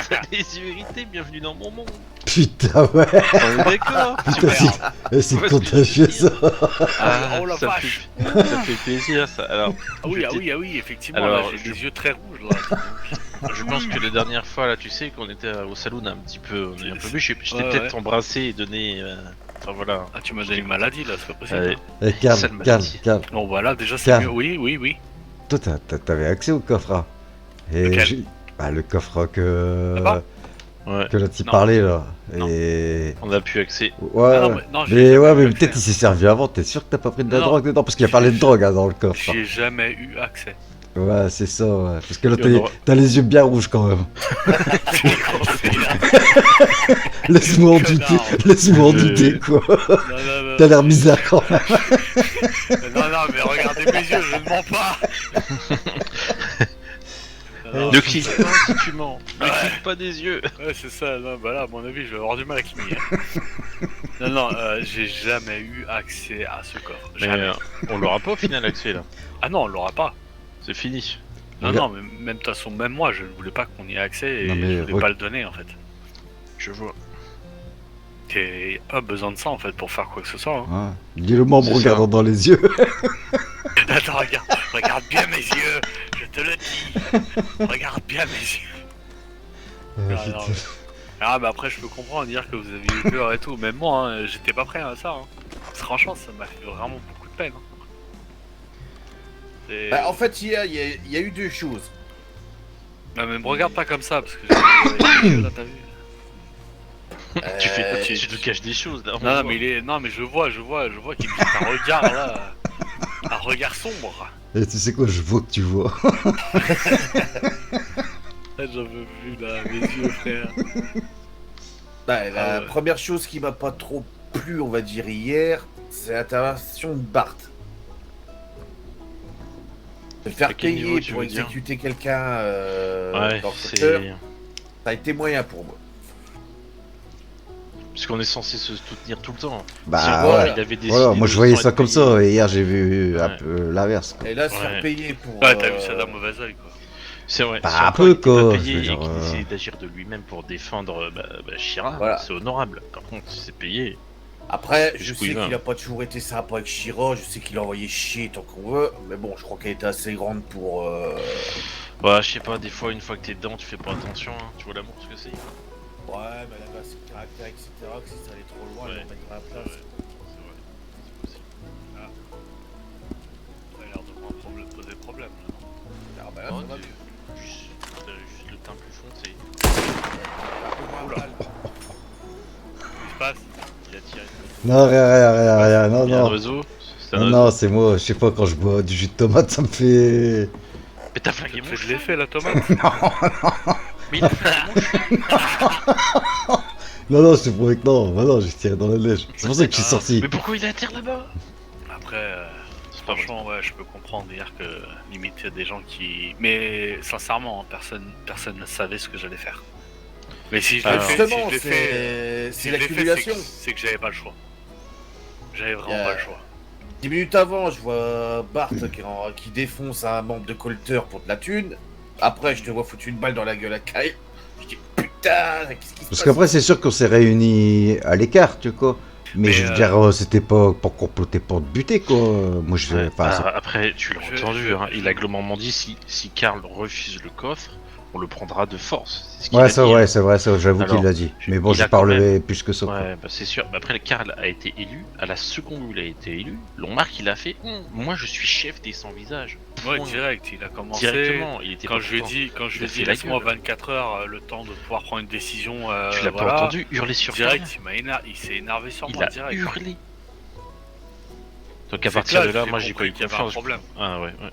T'as les yeux irrités, bienvenue dans mon monde. Putain, ouais. On est d'accord. Putain, c'est Ouais, ce que contagieux, je veux ça. Ah, Oh la ça vache. ça fait plaisir, ça. Alors, Ah oui, je t'ai- effectivement, Alors, là, j'ai je- les yeux très rouges, là. je pense que la dernière fois, là, tu sais, qu'on était au saloon un petit peu, on est un peu bu, je t'ai Ouais, peut-être ouais. embrassé et donné... Enfin, voilà. Ah, tu m'as donné une maladie, là, c'est pas possible. Allez. Eh, calme, Sale calme, maladie. calme. Bon, voilà, déjà, c'est Calme. mieux. Oui. Toi, t'avais accès au coffre, hein. Et Lequel bah, le coffre que... Là-bas Ouais, que là, tu Non. parlais, là. Non. Et... on a pu accès. Ouais, Ah, ouais. non, j'ai Mais jamais ouais, eu mais accès. peut-être il s'est servi avant. T'es sûr que t'as pas pris de la Non. drogue dedans? Parce qu'il y a parlé de drogue hein, dans le coffre. J'ai jamais eu accès. Ouais, c'est ça, ouais. Parce que là, Et on aura- t'as les yeux bien rouges quand même. Non, Laisse-moi en douter. Connard. Laisse-moi en douter, quoi. non, T'as l'air bizarre quand même. non, mais regardez mes yeux, je ne mens pas. Non, Ne clique pas si tu mens. Ne Ouais. clique pas des yeux. Ouais, c'est ça, non, bah là, à mon avis, je vais avoir du mal à cliquer. Non, j'ai jamais eu accès à ce coffre. Mais Jamais. on l'aura pas au final accès, là. Ah non, on l'aura pas. C'est fini. Non, Regarde. non, mais même de toute façon, même moi, je ne voulais pas qu'on y ait accès et Non, mais je voulais pas le donner en fait. Je vois. Et pas besoin de ça en fait pour faire quoi que ce soit. Hein. Ouais. Dis-le-moi en me C'est regardant ça. dans les yeux. Attends, regarde bien mes yeux, je te le dis. Regarde bien mes yeux. Ouais, Ah, putain. non, Ah, mais après, je peux comprendre, dire que vous aviez eu peur et tout. Même moi, hein, j'étais pas prêt à ça. Hein. Franchement, ça m'a fait vraiment beaucoup de peine. Hein. C'est- Bah, en fait, il y a eu 2 choses. Non, mais me regarde pas comme ça parce que là, t'as vu. Tu te caches des choses, là. on Non, voit. mais non, mais je vois qu'il me jette un regard là, un regard sombre. Et tu sais quoi, je veux que tu vois. J'en veux plus là, mes yeux, frère. Bah, la Ah ouais. première chose qui m'a pas trop plu, on va dire, hier, c'est l'intervention de Bart. De faire À quel niveau payer tu pour veux dire exécuter quelqu'un Ouais, dans le c'est. secteur, ça a été moyen pour moi. Parce qu'on est censé se soutenir tout le temps. Bah, Si on ouais. voit, il avait décidé Voilà, moi de je voyais se ça faire comme payer. ça, et hier j'ai vu un Ouais. peu l'inverse. quoi. Et là, se Ouais. faire payer pour. Ouais, t'as vu ça d'un mauvais oeil quoi. C'est vrai. Bah, si un encore peu, il était pas quoi, payé je veux et dire, qu'il décidait d'agir de lui-même pour défendre Shira, Voilà. c'est honorable. Par contre, si c'est payé. Après, je Jusqu'où sais il va. qu'il a pas toujours été sympa avec Shira, je sais qu'il a envoyé chier tant qu'on veut, mais bon, je crois qu'elle était assez grande pour. Ouais, je sais pas, des fois, une fois que t'es dedans, tu fais pas attention. Hein. Tu vois l'amour, ce que c'est. Ouais, mais elle avait assez de caractère, etc. Que si ça allait trop loin, elle Ouais. en mettrait à la Ouais, place. c'est vrai. C'est possible. Ça a l'air de poser problème. Là. Ah bah là, Oh, ça va t'as mieux. juste le teint plus foncé. Un peu moins mal. Qu'est-ce qui se passe? Il a tiré. Non, rien, non, Il y a un non. oiseau. C'est un Non, oiseau. non, c'est moi, je sais pas, quand je bois du jus de tomate, ça me fait. Mais t'as Ça flingué te mon fait de cheval. l'effet la tomate? Mais il a flingué mon cheval. Non, je te promets que non, bah non, j'ai tiré dans la neige. C'est pour ça que je suis sorti. Mais pourquoi il a terre là-bas? Après, C'est franchement, ouais, je peux comprendre dire que limite il y a des gens qui. Mais sincèrement, hein, personne ne savait ce que j'allais faire. Mais si je l'ai Alors, fait, Justement, si je l'ai fait, c'est si je l'ai fait, l'accumulation. c'est que j'avais pas le choix. J'avais vraiment Yeah. pas le choix. 10 minutes avant, je vois Bart qui défonce un membre de Colter pour de la thune. Après, je te vois foutre une balle dans la gueule à Kyle. Je dis putain, qu'est-ce qui se Parce passe? qu'après, c'est sûr qu'on s'est réunis à l'écart, tu vois. Mais, Mais, je veux dire, c'était pas pour comploter pour te buter, quoi. Moi, je. Ouais. Enfin, c'est- Après, tu l'as Je- entendu, je- hein, il je- a globalement dit si Karl refuse le coffre, on le prendra de force. C'est ce qu'il ouais, a ça, dit, ouais, hein. c'est vrai, ça, j'avoue Alors, qu'il l'a dit. Mais bon, il j'ai a pas quand relevé plus que ça, quoi. Ouais, bah c'est sûr. Mais après, Karl a été élu. À la seconde où il a été élu, Longmark il a fait moi je suis chef des sans-visages. Ouais, Point. direct, il a commencé. Directement, il était Quand pas je lui ai content. dit, Il a fait la laisse-moi gueule. 24 heures le temps de pouvoir prendre une décision. Tu l'as voilà. pas entendu hurler sur Direct, Karl. il s'est énervé sur Il moi a direct. hurlé. Donc à C'est partir que de là, j'ai moi j'ai pas compris eu qu'il y avait un confiance. problème. Ah ouais, ouais.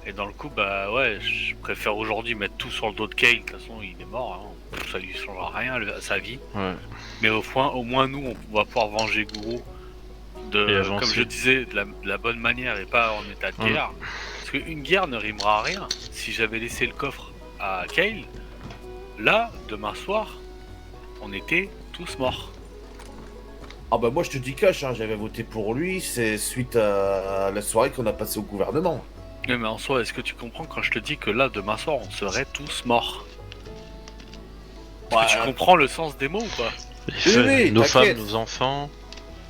Et dans le coup, bah ouais, je préfère aujourd'hui mettre tout sur le dos de Kale. De toute façon, il est mort. Hein. Ça lui changera rien à sa vie. Ouais. Mais au moins nous, on va pouvoir venger Guru Et de, avancer. comme je disais, de la bonne manière et pas en état de guerre. Parce qu'une guerre ne rimera à rien. Si j'avais laissé le coffre à Kale, là, demain soir, on était tous morts. Ah bah moi je te dis cash, hein, j'avais voté pour lui, c'est suite à la soirée qu'on a passée au gouvernement. Mais en soi, est-ce que tu comprends quand je te dis que là, demain soir, on serait tous morts? Est-ce que tu comprends le sens des mots ou pas? oui, Nos femmes, t'inquiète. nos enfants,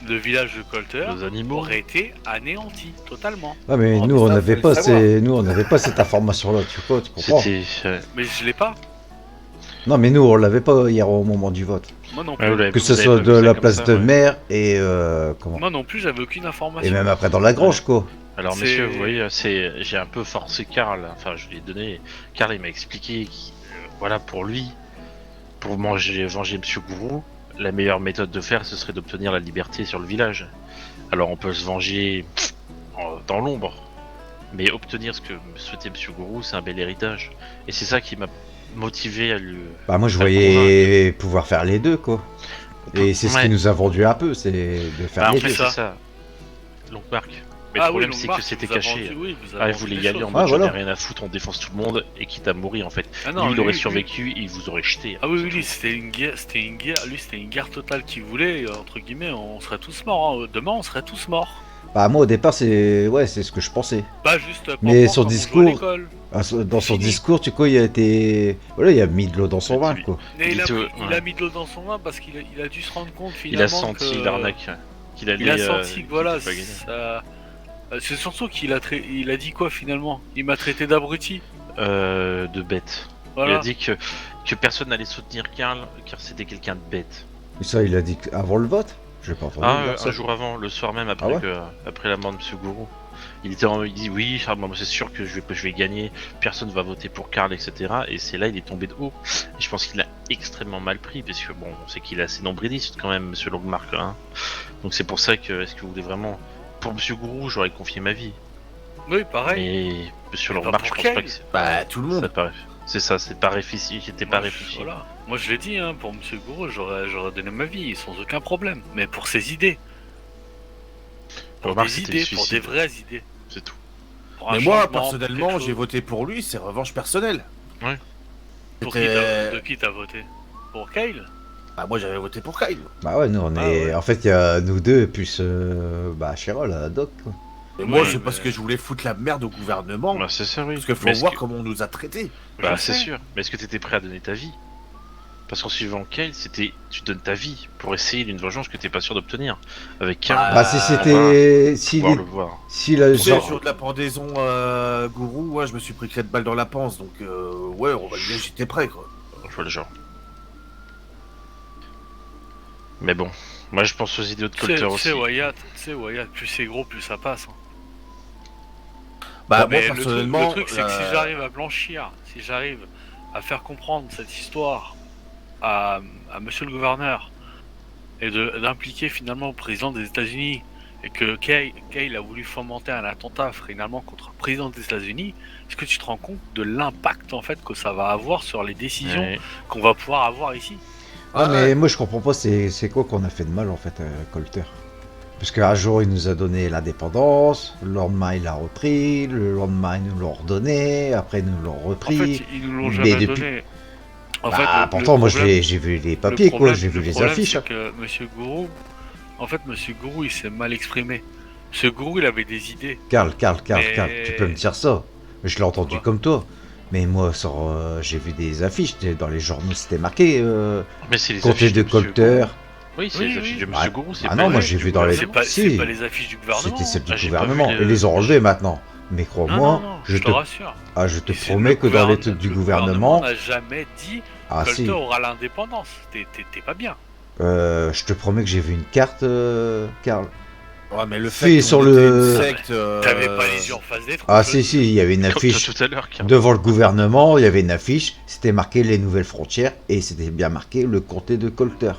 Le village de Colter nos animaux. aurait été anéanti totalement. Ah, mais Oh, nous, mais on ça, n'avait faut le pas, savoir. nous, on n'avait pas cette information-là, tu comprends? C'était. Mais je l'ai pas. Non, mais nous, on l'avait pas hier au moment du vote. Moi non Ouais, plus. vous l'avez- Que ce vous avez soit pas de vu ça la comme place ça, de ouais. maire et comment? Moi non plus, j'avais aucune information. Et même après dans la grange, quoi. Alors C'est- messieurs, vous voyez, j'ai un peu forcé Karl, enfin je lui ai donné, Karl il m'a expliqué, voilà pour lui, pour venger Monsieur Gourou, la meilleure méthode de faire ce serait d'obtenir la liberté sur le village. Alors on peut se venger dans l'ombre, mais obtenir ce que souhaitait Monsieur Gourou c'est un bel héritage. Et c'est ça qui m'a motivé à lui... Bah, moi, je à le voyais pouvoir faire les deux, quoi. Et c'est ce Ouais. qui nous a vendu un peu, c'est de faire Bah, en les fait deux. c'est ça. ça. Donc Marc, mais Ah le problème oui, c'est donc que Marc, c'était vous a caché. vendu- oui, vous a Ah, il vendu voulait des y aller en choses. mode Ah, j'en ai voilà. rien à foutre, on défonce tout le monde et quitte à mourir en fait. Ah non, lui il aurait lui- survécu, il vous aurait jeté. Ah oui, c'est oui, lui tout. c'était une guerre, lui c'était une guerre totale qu'il voulait, et, entre guillemets, on serait tous morts. Hein. Demain, on serait tous morts. Bah, moi, au départ, c'est ce que je pensais. Pas juste. Mais pour son comme on joue à discours- l'école. Dans son Fini. discours, tu vois, il a été. Voilà, il a mis de l'eau dans son vin, quoi. Mais il a, était- il a mis de l'eau dans son vin parce qu'il a dû se rendre compte Il a finalement senti que... l'arnaque. Qu'il allait, Il a senti qu'il que voilà, était pas gagné. ça... C'est surtout qu'il il a dit quoi finalement? Il m'a traité d'abruti. De bête. Il Voilà. a dit que personne n'allait soutenir Karl car c'était quelqu'un de bête. Et ça, il a dit avant le vote. J'ai pas entendu. Ah, dire ça. un jour avant, le soir même après, Ah ouais après la mort de Monsieur Gourou. Il dit oui, moi c'est sûr que je vais gagner, personne va voter pour Karl, etc. Et c'est là il est tombé de haut. Et je pense qu'il a extrêmement mal pris, parce que bon, on sait qu'il est assez nombriliste quand même, Monsieur Longmark. Hein. Donc c'est pour ça que, est-ce que vous voulez vraiment... Pour Monsieur Gourou, j'aurais confié ma vie. Oui, pareil. Mais Monsieur Mais pas Longmark, je pour pense Kyle. pas que c'est... Bah tout le monde. Ça paraît... C'est ça, c'est pas réfléchi, j'étais pas Moi, réfléchi. Voilà. Moi je l'ai dit, hein, pour Monsieur Gourou, j'aurais donné ma vie sans aucun problème. Mais pour ses idées. Pour Longmark, des c'était idées, le pour suicide. des vraies idées. C'est tout. Pour un Mais moi, changement, personnellement, quelque j'ai chose. voté pour lui, c'est revanche personnelle. Pour qui C'était- de qui t'as voté? Pour Kyle? Bah moi j'avais voté pour Kyle. Bah, ouais, nous, on Ah, est. ouais. En fait, il y a nous deux, plus. Bah, Chérol, Doc, quoi. Et moi Oui, c'est mais- parce que je voulais foutre la merde au gouvernement. Bah, c'est ça, oui. Parce qu'il faut Mais est-ce voir que- comment on nous a traités. Bah, Je c'est sais. sûr. Mais est-ce que t'étais prêt à donner ta vie? Parce qu'en suivant Kyle, c'était tu donnes ta vie pour essayer d'une vengeance que t'es pas sûr d'obtenir. Avec Karl, Bah, si c'était. S'il pouvoir est. le voir. S'il a. Tu sais, genre- sur de la pendaison gourou, ouais, je me suis pris 4 balles dans la panse, donc ouais, on va dire j'étais prêt quoi. Je vois le genre. Mais bon, moi je pense aux idiots de Colter aussi. C'est Wyatt, plus c'est gros, plus ça passe. Hein. Bah Mais moi personnellement, le truc c'est que si j'arrive à blanchir, si j'arrive à faire comprendre cette histoire à monsieur le gouverneur et d'impliquer finalement le président des États-Unis et que Kyle a voulu fomenter un attentat finalement contre le président des États-Unis, est-ce que tu te rends compte de l'impact en fait que ça va avoir sur les décisions Ouais. qu'on va pouvoir avoir ici? Ah, mais moi, je comprends pas, c'est quoi qu'on a fait de mal, en fait, à Colter. Parce qu'un jour, il nous a donné l'indépendance, le lendemain, il l'a repris, le lendemain, ils nous l'ont redonné, après, ils nous l'ont En repris. fait, ils nous l'ont mais jamais depuis- donné. En Bah, fait, pourtant, moi, problème- j'ai vu les le papiers, quoi, problème- j'ai vu le les problème, affiches. c'est que Monsieur Gourou, en fait, Monsieur Gourou, il s'est mal exprimé. Monsieur Gourou, il avait des idées. Carl, Mais- tu peux me dire ça. Je l'ai entendu Quoi comme toi. Mais moi, j'ai vu des affiches, dans les journaux, c'était marqué Mais c'est les comté affiches de Monsieur Colter. Gourou. Oui, c'est Oui, les affiches oui. de Monsieur Ah, Gourou, c'est ah pas non, les moi, affiches j'ai du vu dans les- C'est gouvernement. pas, Si. c'est pas les affiches du gouvernement. C'était celle du Ah, j'ai pas gouvernement. vu les- Et les ont enlevés maintenant. Mais Non, crois-moi, non, non, je je te te rassure. je te Et c'est promets le que dans les gouvernement- trucs du le gouvernement. n'a jamais dit Ah que si, Colter aura l'indépendance. T'es pas bien. je te promets que j'ai vu une carte, Karl. Ouais, mais le Fait fait sur qu'on le- était une secte, T'avais pas les yeux en face des trous. Ah si, si, il y avait une Comme affiche tout à l'heure, Karl. devant le gouvernement, il y avait une affiche, c'était marqué les nouvelles frontières et c'était bien marqué le comté de Colter.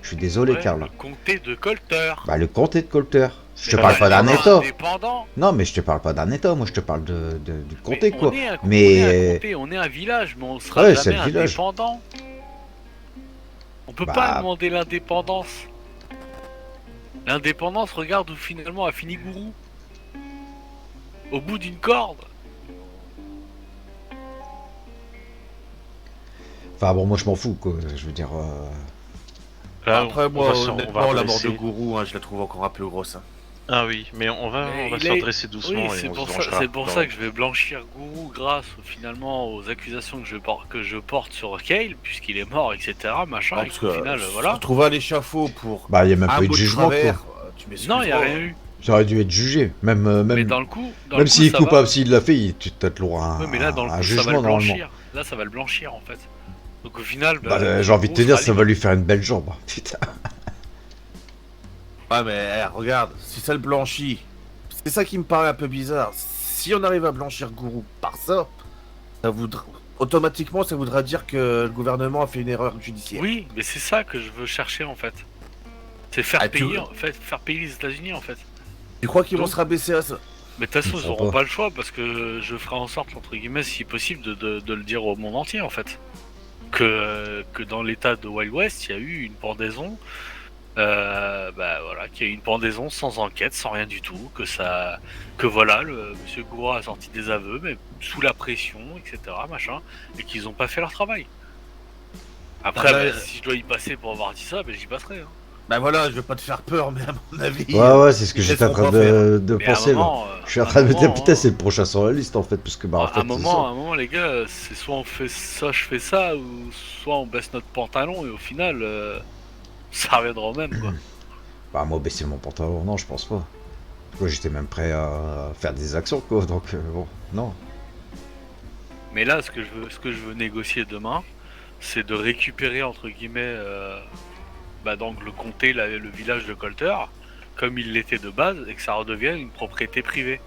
Je suis désolé, Ouais, Karl. le comté de Colter. Bah, le comté de Colter. Je te Mais parle pas d'un État. Indépendant. Non, mais je te parle pas d'un État, moi je te parle du comté, Mais quoi. On est un, Mais- on est un comté, on est un village, mais on sera Ouais, c'est jamais le village. indépendant. On peut Bah- pas demander l'indépendance. L'indépendance, regarde où finalement a fini Gourou. Au bout d'une corde. Enfin bon, moi je m'en fous, quoi. Je veux dire. Là, Après, on moi, va se- on va honnêtement, la mort redresser. de Gourou, hein, je la trouve encore un peu grosse. Hein. Ah oui, mais on va Mais se il est- redresser doucement Oui, et c'est on pour se ça, vengera. c'est pour Non. ça que je vais blanchir Gourou grâce finalement aux accusations que je porte sur Kale, puisqu'il est mort, etc. Machin, Non, et parce qu'au que final, se voilà. retrouver à l'échafaud pour Bah, il y a même un pas eu de mot de jugement, travers, quoi. tu m'excuses Non, il n'y a pas. rien eu. J'aurais dû être jugé. Même, Mais même, dans le coup, même s'il est ça va. coupable, s'il l'a fait, tu t'as toujours un, Ouais, mais là, dans le un coup, ça va jugement le normalement. blanchir. Là, ça va le blanchir en fait. Donc au final, Bah, j'ai envie de te dire, ça va lui faire une belle jambe. Putain. Ouais, mais regarde, si ça le blanchit, c'est ça qui me paraît un peu bizarre. Si on arrive à blanchir Gourou par ça, ça voudra... automatiquement, ça voudra dire que le gouvernement a fait une erreur judiciaire. Oui, mais c'est ça que je veux chercher en fait. C'est faire Ah, tu payer, veux- en fait, faire payer les États-Unis en fait. Tu crois qu'ils vont Donc- se rabaisser à ça? Mais de toute façon, Ils ils font n'auront pas. pas le choix parce que je ferai en sorte, entre guillemets, si possible, de le dire au monde entier en fait. Que dans l'état de Wild West, il y a eu une pendaison. Bah voilà, qu'il y a eu une pendaison sans enquête, sans rien du tout, que voilà, le monsieur Goura a sorti des aveux, mais sous la pression, etc., machin, et qu'ils n'ont pas fait leur travail. Après, Ah, bah, si je dois y passer pour avoir dit ça, ben j'y passerai. Hein. Bah voilà, je veux pas te faire peur, mais à mon avis... Ouais, c'est ce que ils j'étais en laisseront train pas faire. de Mais à un penser là. moment, Je suis en à un train de me dire, moment, putain, hein, c'est le prochain sur la liste en fait, parce que bah en à fait, un c'est moment, les gars, c'est soit on fait ça, je fais ça, ou soit on baisse notre pantalon, et au final, ça reviendra au même, quoi. Bah, moi, baisser mon pantalon, non, je pense pas. Quoi, j'étais même prêt à faire des actions, quoi, donc bon, non. Mais là, ce que je veux négocier demain, c'est de récupérer entre guillemets, donc le comté, le village de Colter, comme il l'était de base, et que ça redevienne une propriété privée,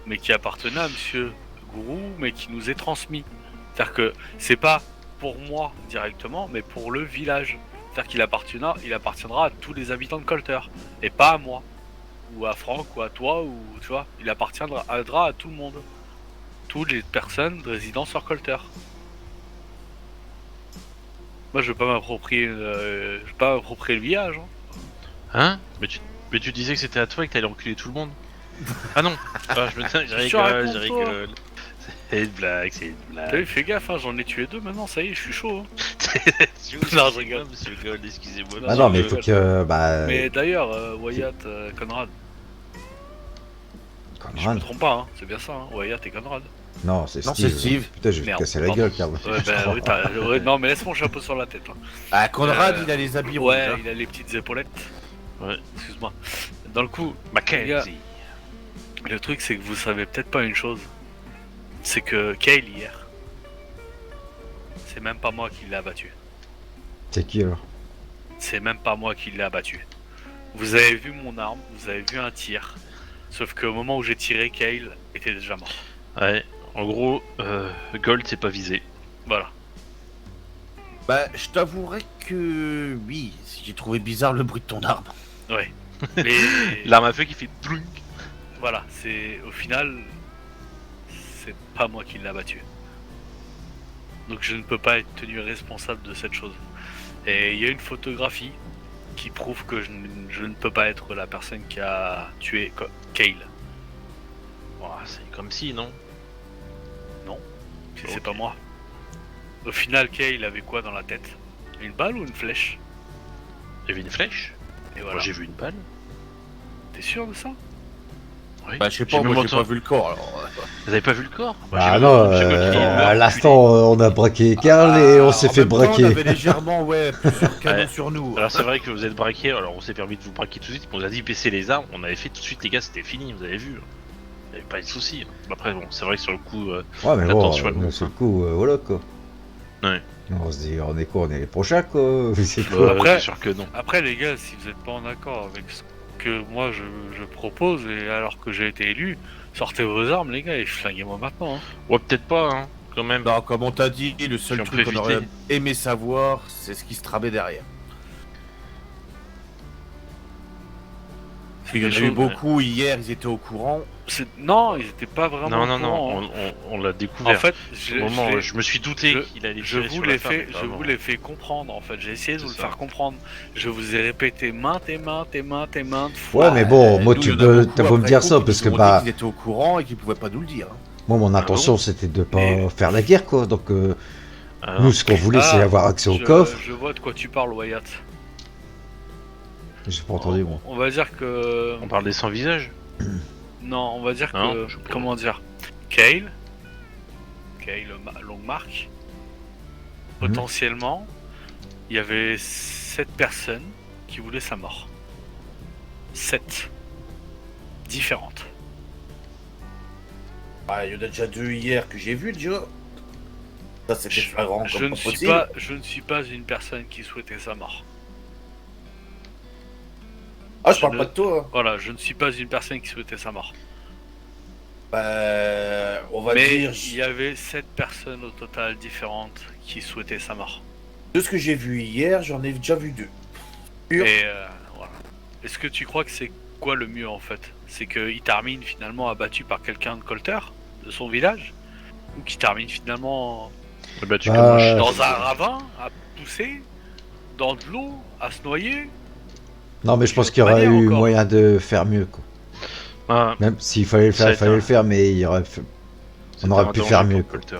mais qui appartenait à Monsieur Gourou, mais qui nous est transmis. C'est-à-dire que c'est pas pour moi directement, mais pour le village. C'est-à-dire qu'il appartiendra à tous les habitants de Colter, et pas à moi, ou à Franck, ou à toi, ou tu vois, il appartiendra à tout le monde. Toutes les personnes résidant sur Colter. Moi, je veux pas m'approprier, le village. Hein. Hein mais tu disais que c'était à toi et que t'allais enculer tout le monde. Ah non. Ah, je Tu racontes, rigole, je toi. rigole. C'est une blague, c'est une T'as vu, blague. fais gaffe, hein, j'en ai tué 2 maintenant, ça y est, je suis chaud. Hein. Non, je rigole, monsieur Gold, excusez-moi. Ah non, mais il faut que. Bah. Mais d'ailleurs, Wyatt, Conrad, je me Conrad. trompe pas, hein, c'est bien ça, hein, Wyatt et Conrad. Non, c'est Non, Steve. c'est Steve. Putain, je vais te Merde, casser la pardon. gueule, Karl. Ouais, bah oui, ouais, non, mais laisse mon chapeau sur la tête. Hein. Ah, Conrad, Euh, il a les habits rouges. Ouais, hein. il a les petites épaulettes. Ouais. Excuse-moi. Dans le coup, Mackenzie. le truc, c'est que vous savez peut-être pas une chose. C'est que Kale, hier, c'est même pas moi qui l'ai abattu. C'est qui alors? C'est même pas moi qui l'ai abattu. Vous avez vu mon arme, vous avez vu un tir. Sauf qu'au moment où j'ai tiré, Kale était déjà mort. Ouais, en gros, Gold c'est pas visé. Voilà. Bah, je t'avouerai que... Oui, j'ai trouvé bizarre le bruit de ton arme. Ouais. Mais L'arme à feu qui fait blunk. voilà, c'est au final, c'est pas moi qui l'ai abattu. Donc je ne peux pas être tenu responsable de cette chose. Et il y a une photographie qui prouve que je ne peux pas être la personne qui a tué Kale. Ouah, c'est comme si, non? Si c'est Ok. pas moi. Au final, Kale avait quoi dans la tête? Une balle ou une flèche? Il y avait une flèche? Et Moi voilà. j'ai vu une balle. T'es sûr de ça? Oui. Bah, je sais J'ai pas, même moi j'ai pas entendu- vu le corps alors. Vous avez pas vu le corps? Moi, Bah j'ai non, vu- j'ai vu qu'il à meurt, l'instant, on a braqué Karl et on s'est En fait même temps, On braquer. avait légèrement, ouais, plusieurs canons Ouais. sur nous. Alors c'est vrai que vous êtes braqué, alors on s'est permis de vous braquer tout de suite, on vous a dit baisser les armes, on avait fait tout de suite les gars, c'était fini, vous avez vu. Il n'y avait pas de soucis. Après bon, c'est vrai que sur le coup, Ouais, mais bon, attention à nous, sur le coup, voilà quoi. Ouais. On se dit, on est quoi? On est les prochains quoi. C'est quoi? Après- c'est sûr que non. Après, les gars, si vous êtes pas en accord avec ce que moi je propose, et alors que j'ai été élu, sortez vos armes, les gars, et flinguez-moi maintenant. Hein. Ouais, peut-être pas, hein, quand même. Non, comme on t'a dit, le seul Si on truc peut qu'on aurait éviter. aimé savoir, c'est ce qui se tramait derrière. Il y en des a eu choses- beaucoup hier, ils étaient au courant. Non, ils étaient pas vraiment. Non, au non, courant, non, hein. on l'a découvert. En fait, Au moment, l'ai- je me suis douté je- qu'il allait je tirer vous sur l'ai la femme, fait, mais je vraiment. vous l'ai fait comprendre en fait. J'ai essayé de C'est vous le ça. faire comprendre. Je vous ai répété maintes et maintes fois. Ouais, mais bon, moi Nous, tu il y en a peux, beaucoup t'as beau me après dire coup ça qui parce nous que ont dit bah, qu'ils étaient au courant et qu'ils pouvaient pas nous le dire. moi mon Ah intention bon c'était de pas Mais- faire la guerre quoi. Donc Alors, nous ce qu'on voulait c'est Ah, avoir accès au je, coffre. je vois de quoi tu parles, Wyatt. J'ai pas entendu moi. On va dire que. on parle des sans visage. Non, on va dire Non, que. je sais pas. Comment dire? Kale, Longmark, potentiellement, il y avait 7 personnes qui voulaient sa mort. 7 différentes. Ah, il y en a déjà 2 hier que j'ai vu déjà. Ça c'était flagrant Je comme ne pas suis possible. je ne suis pas une personne qui souhaitait sa mort. Ah, je parle pas de toi. Hein. Voilà, je ne suis pas une personne qui souhaitait sa mort. Bah, on va Mais dire, il y avait 7 personnes au total différentes qui souhaitaient sa mort. de ce que j'ai vu hier, j'en ai déjà vu 2. Sûr. Et voilà. Est-ce que tu crois que c'est quoi le mieux en fait? C'est qu'il termine finalement abattu par quelqu'un de Colter, de son village? Ou qu'il termine finalement Bah, tu Bah, commences. dans un ravin, à pousser, dans de l'eau, à se noyer? Non mais je pense je qu'il y aurait manière eu encore. moyen de faire mieux quoi. Ah, Même s'il fallait le Ça faire, a il fallait été le faire, mais il y aurait c'était aurait un pu danger faire pour mieux, quoi. Colter.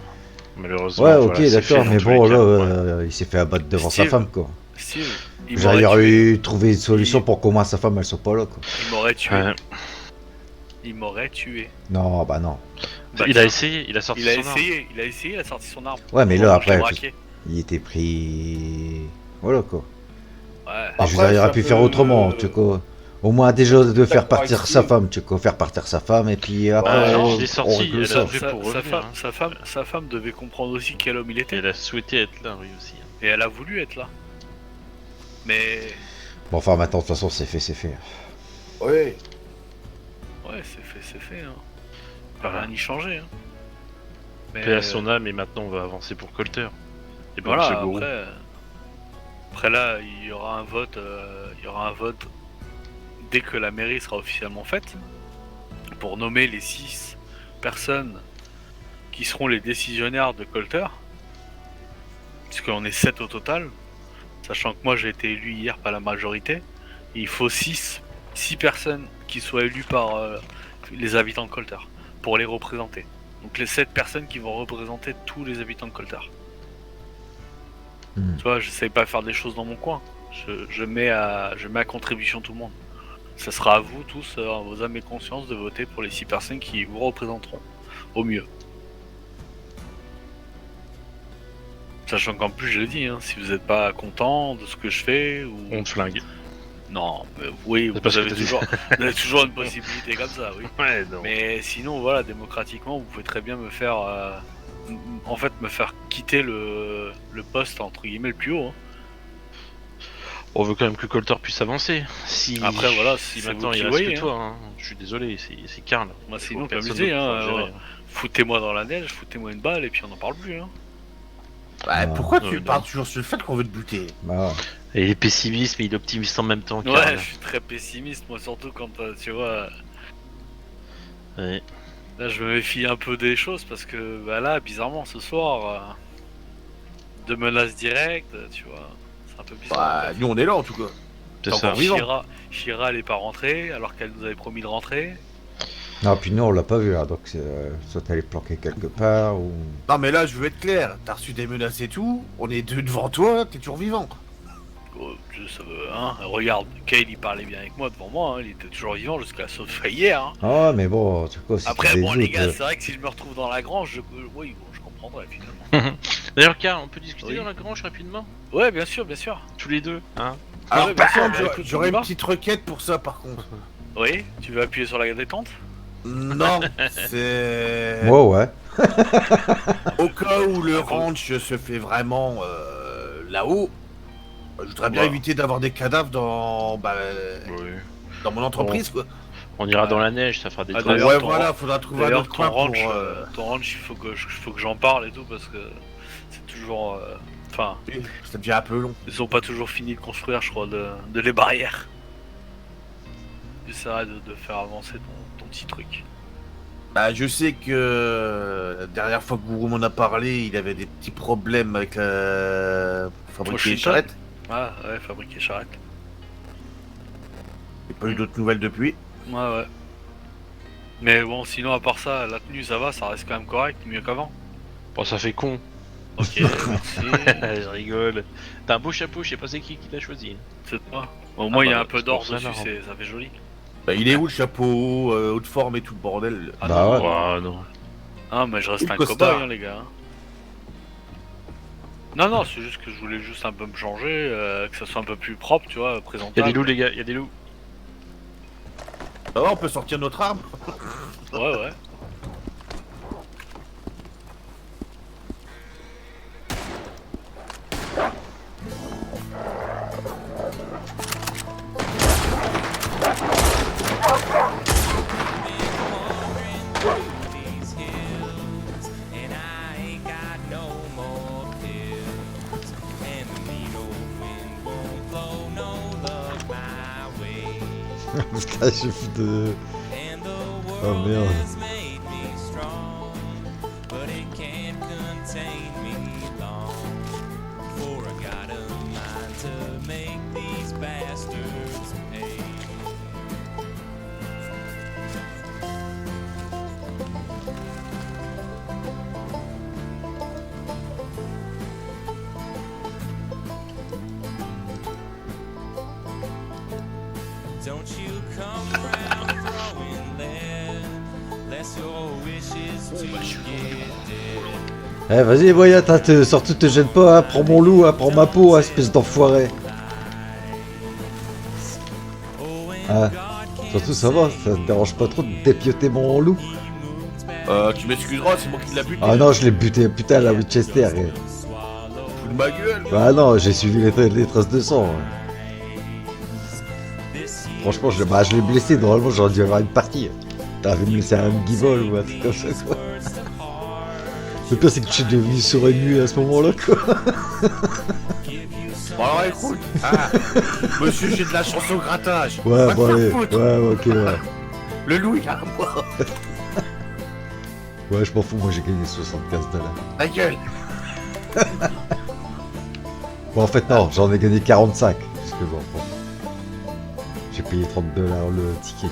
Malheureusement. Ouais, voilà, ok, c'est d'accord, fait mais dans tous bon les là, cas, ouais. il s'est fait abattre devant sa Steve, femme quoi. Steve, il Genre, il m'aurait aurait tué. eu trouvé une solution Il- pour qu'au moins sa femme elle soit pas là quoi. Il m'aurait tué. Ouais. Il m'aurait tué. Non, bah non. Bah, Il tiens, a essayé, il a sorti il a son arme. essayé, il a sorti son arme. Ouais, mais Au là moment où je l'ai après, braqué. il était pris. Voilà quoi. Ouais. Je veux dire, Après, il aurait ça pu peut- faire autrement, tu sais quoi. Au moins déjà de faire d'accord partir avec sa Steve. femme, tu sais quoi, faire partir sa femme et puis après Ah, on, il est sorti, on règle elle ça. a- fait pour revenir, hein. Sa femme devait comprendre aussi quel homme il Et était. elle a souhaité être là, oui aussi. Et elle a voulu être là. Mais Bon enfin maintenant de toute façon c'est fait, c'est fait. Oui. ouais, c'est fait. Hein. On peut Voilà. rien y changer. Hein. Mais Paix à son âme et maintenant on va avancer pour Colter. Et pas voilà. Monsieur Gourou. Après là, il y aura un vote. Dès que la mairie sera officiellement faite pour nommer les 6 personnes qui seront les décisionnaires de Colter. Puisqu'on est 7 au total. Sachant que moi j'ai été élu hier par la majorité. Et il faut 6 personnes qui soient élues par les habitants de Colter pour les représenter. Donc les 7 personnes qui vont représenter tous les habitants de Colter. Hmm. Tu vois, j'essaye pas de faire des choses dans mon coin. Je mets à contribution tout le monde. Ça sera à vous tous, à vos âmes et consciences, de voter pour les 6 personnes qui vous représenteront au mieux. Sachant qu'en plus, je le dis, hein, si vous n'êtes pas content de ce que je fais, ou... On te flingue. Non, mais oui, C'est parce vous que avez, t'as dit- vous avez toujours une possibilité comme ça, oui. Ouais, non. Mais sinon, voilà, démocratiquement, vous pouvez très bien me faire... en fait, me faire quitter le poste, entre guillemets, le plus haut. Hein. On veut quand même que Colter puisse avancer. Si Après, voilà, si c'est maintenant vous qui il reste voyez, que hein. toi, hein. Je suis désolé, c'est Karl. Moi, sinon, comme Personne je dis, d'autre hein, pourra gérer, ouais. Foutez-moi dans la neige, foutez-moi une balle, et puis on n'en parle plus. Hein. Bah, Ah. pourquoi Ouais, tu non. parles toujours sur le fait qu'on veut te buter? Bah, Et il est pessimiste, mais il est optimiste en même temps. Ouais, Karl. je suis très pessimiste, moi, surtout quand, tu vois... Ouais. Là, je me méfie un peu des choses, parce que, bah là, bizarrement, ce soir... de menaces directes, tu vois... C'est un peu bizarre. Bah, nous on est là en tout cas. C'est T'es ça. encore vivant. Shira elle est pas rentrée alors qu'elle nous avait promis de rentrer. Non, puis nous, on l'a pas vu, là, donc soit elle est planquée quelque part, ou... Non, mais là, je veux être clair. T'as reçu des menaces et tout. On est deux devant toi, t'es toujours vivant. Oh, ça veut, hein. Regarde, Kale il parlait bien avec moi devant moi, hein. Il était toujours vivant jusqu'à sauf hier. Hein. Ah, mais bon, tu sais quoi, si Après, tu bon, les les autres, gars, c'est vrai que si je me retrouve dans la grange, oui, bon, je comprendrais finalement. D'ailleurs, Karl, on peut discuter Oui. dans la grange rapidement? Ouais, bien sûr, bien sûr. Tous les deux, hein? Alors, ouais, bien par sûr, contre, bah, écoute, j'aurais on y une va. petite requête pour ça, par contre. Oui, tu veux appuyer sur la détente? Non, c'est... Ouais, ouais. Au cas où le ranch se fait vraiment là-haut, je voudrais bien Ouais. éviter d'avoir des cadavres dans, Oui. dans mon entreprise, quoi. On ira Ouais. dans la neige, ça fera des Ah, traces. d'ailleurs, Ouais, ton voilà, faudra trouver un D'ailleurs, autre coin ton ranch, pour... ton ranch, il faut que j'en parle et tout parce que c'est toujours. Enfin, Ça devient un peu long. ils ont pas toujours fini de construire, je crois, de les barrières. J'essaierai de faire avancer ton petit truc. Bah, je sais que la dernière fois que Gourou m'en a parlé, il avait des petits problèmes avec la fabriquer les Washington. charrettes. Ah, ouais, fabriquer charrette. J'ai pas eu d'autres nouvelles depuis. Ouais, ouais. Mais bon, sinon, à part ça, la tenue, ça va, ça reste quand même correct, mieux qu'avant. Bon, ça fait con. Ok, merci. Je rigole. T'as un beau chapeau, je sais pas c'est qui t'a choisi. C'est toi. Au moins, il y a bah, un peu c'est d'or pour ça, dessus, non. ça fait joli. Bah, il est où le chapeau, haute forme et tout le bordel? Ah, Bah non, ouais. Ah non. Ah, mais je reste Ou un le costard. cobaye, hein, les gars. hein. Non, non, c'est juste que je voulais juste un peu me changer, que ça soit un peu plus propre, tu vois, Y'a présentable. des loups, les gars, y'a des loups. Ah ouais, on peut sortir notre arme. Ouais, ouais. these hills, and I ain't got no more pills. And the mean old wind won't blow no luck my way. Putain, j'ai fou de... And the Oh, world merde. has made me strong, but it can't contain me long. For I got a mind to make these bastards pay. Don't you come around throwing lead, lest your wishes to get dead. Eh, vas-y, Boyat, hein, surtout te gêne pas, hein, prends mon loup, hein, prends ma peau, hein, espèce d'enfoiré. Ah, surtout ça va, ça te dérange pas trop de dépioter mon loup? Tu m'excuseras, c'est moi qui l'ai buté. Ah non, je l'ai buté, putain, à la Winchester. Fous de ma gueule. Bah non, j'ai suivi les traces de sang. Ouais. Franchement, je l'ai blessé, normalement j'aurais dû avoir une partie. T'avais me laissé un givol ou un truc comme ça, quoi. Le pire, c'est que je suis devenu sourd et muet à ce moment-là, quoi. Bon alors écoute, monsieur, j'ai de la chance au grattage. Ouais, Va te bon, faire allez, foutre. ouais, ok, ouais. Le loup, il a moi. Ouais, je m'en fous, moi j'ai gagné $75. Ta gueule. Bon, en fait, non, j'en ai gagné 45. Parce que bon, j'ai payé $30 le ticket.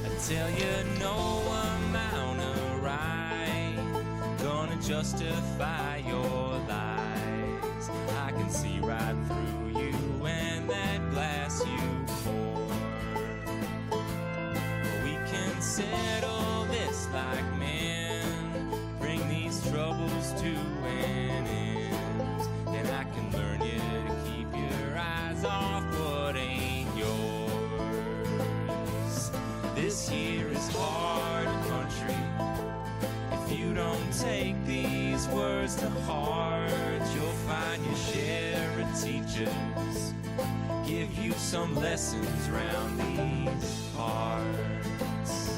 I tell you no amount of right gonna justify your lies. I can see right through you and that glass you pour. We can settle this like men, bring these troubles to an end, and I can learn you to keep your eyes off what ain't yours. This here is hard country. If you don't take these words to heart, you'll find your share of teachers give you some lessons round these parts.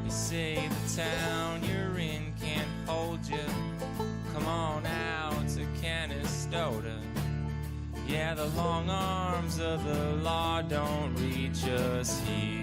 You say the town you're in can't hold you. Come on out to Canastota. Yeah, the long arms of the law don't reach us here.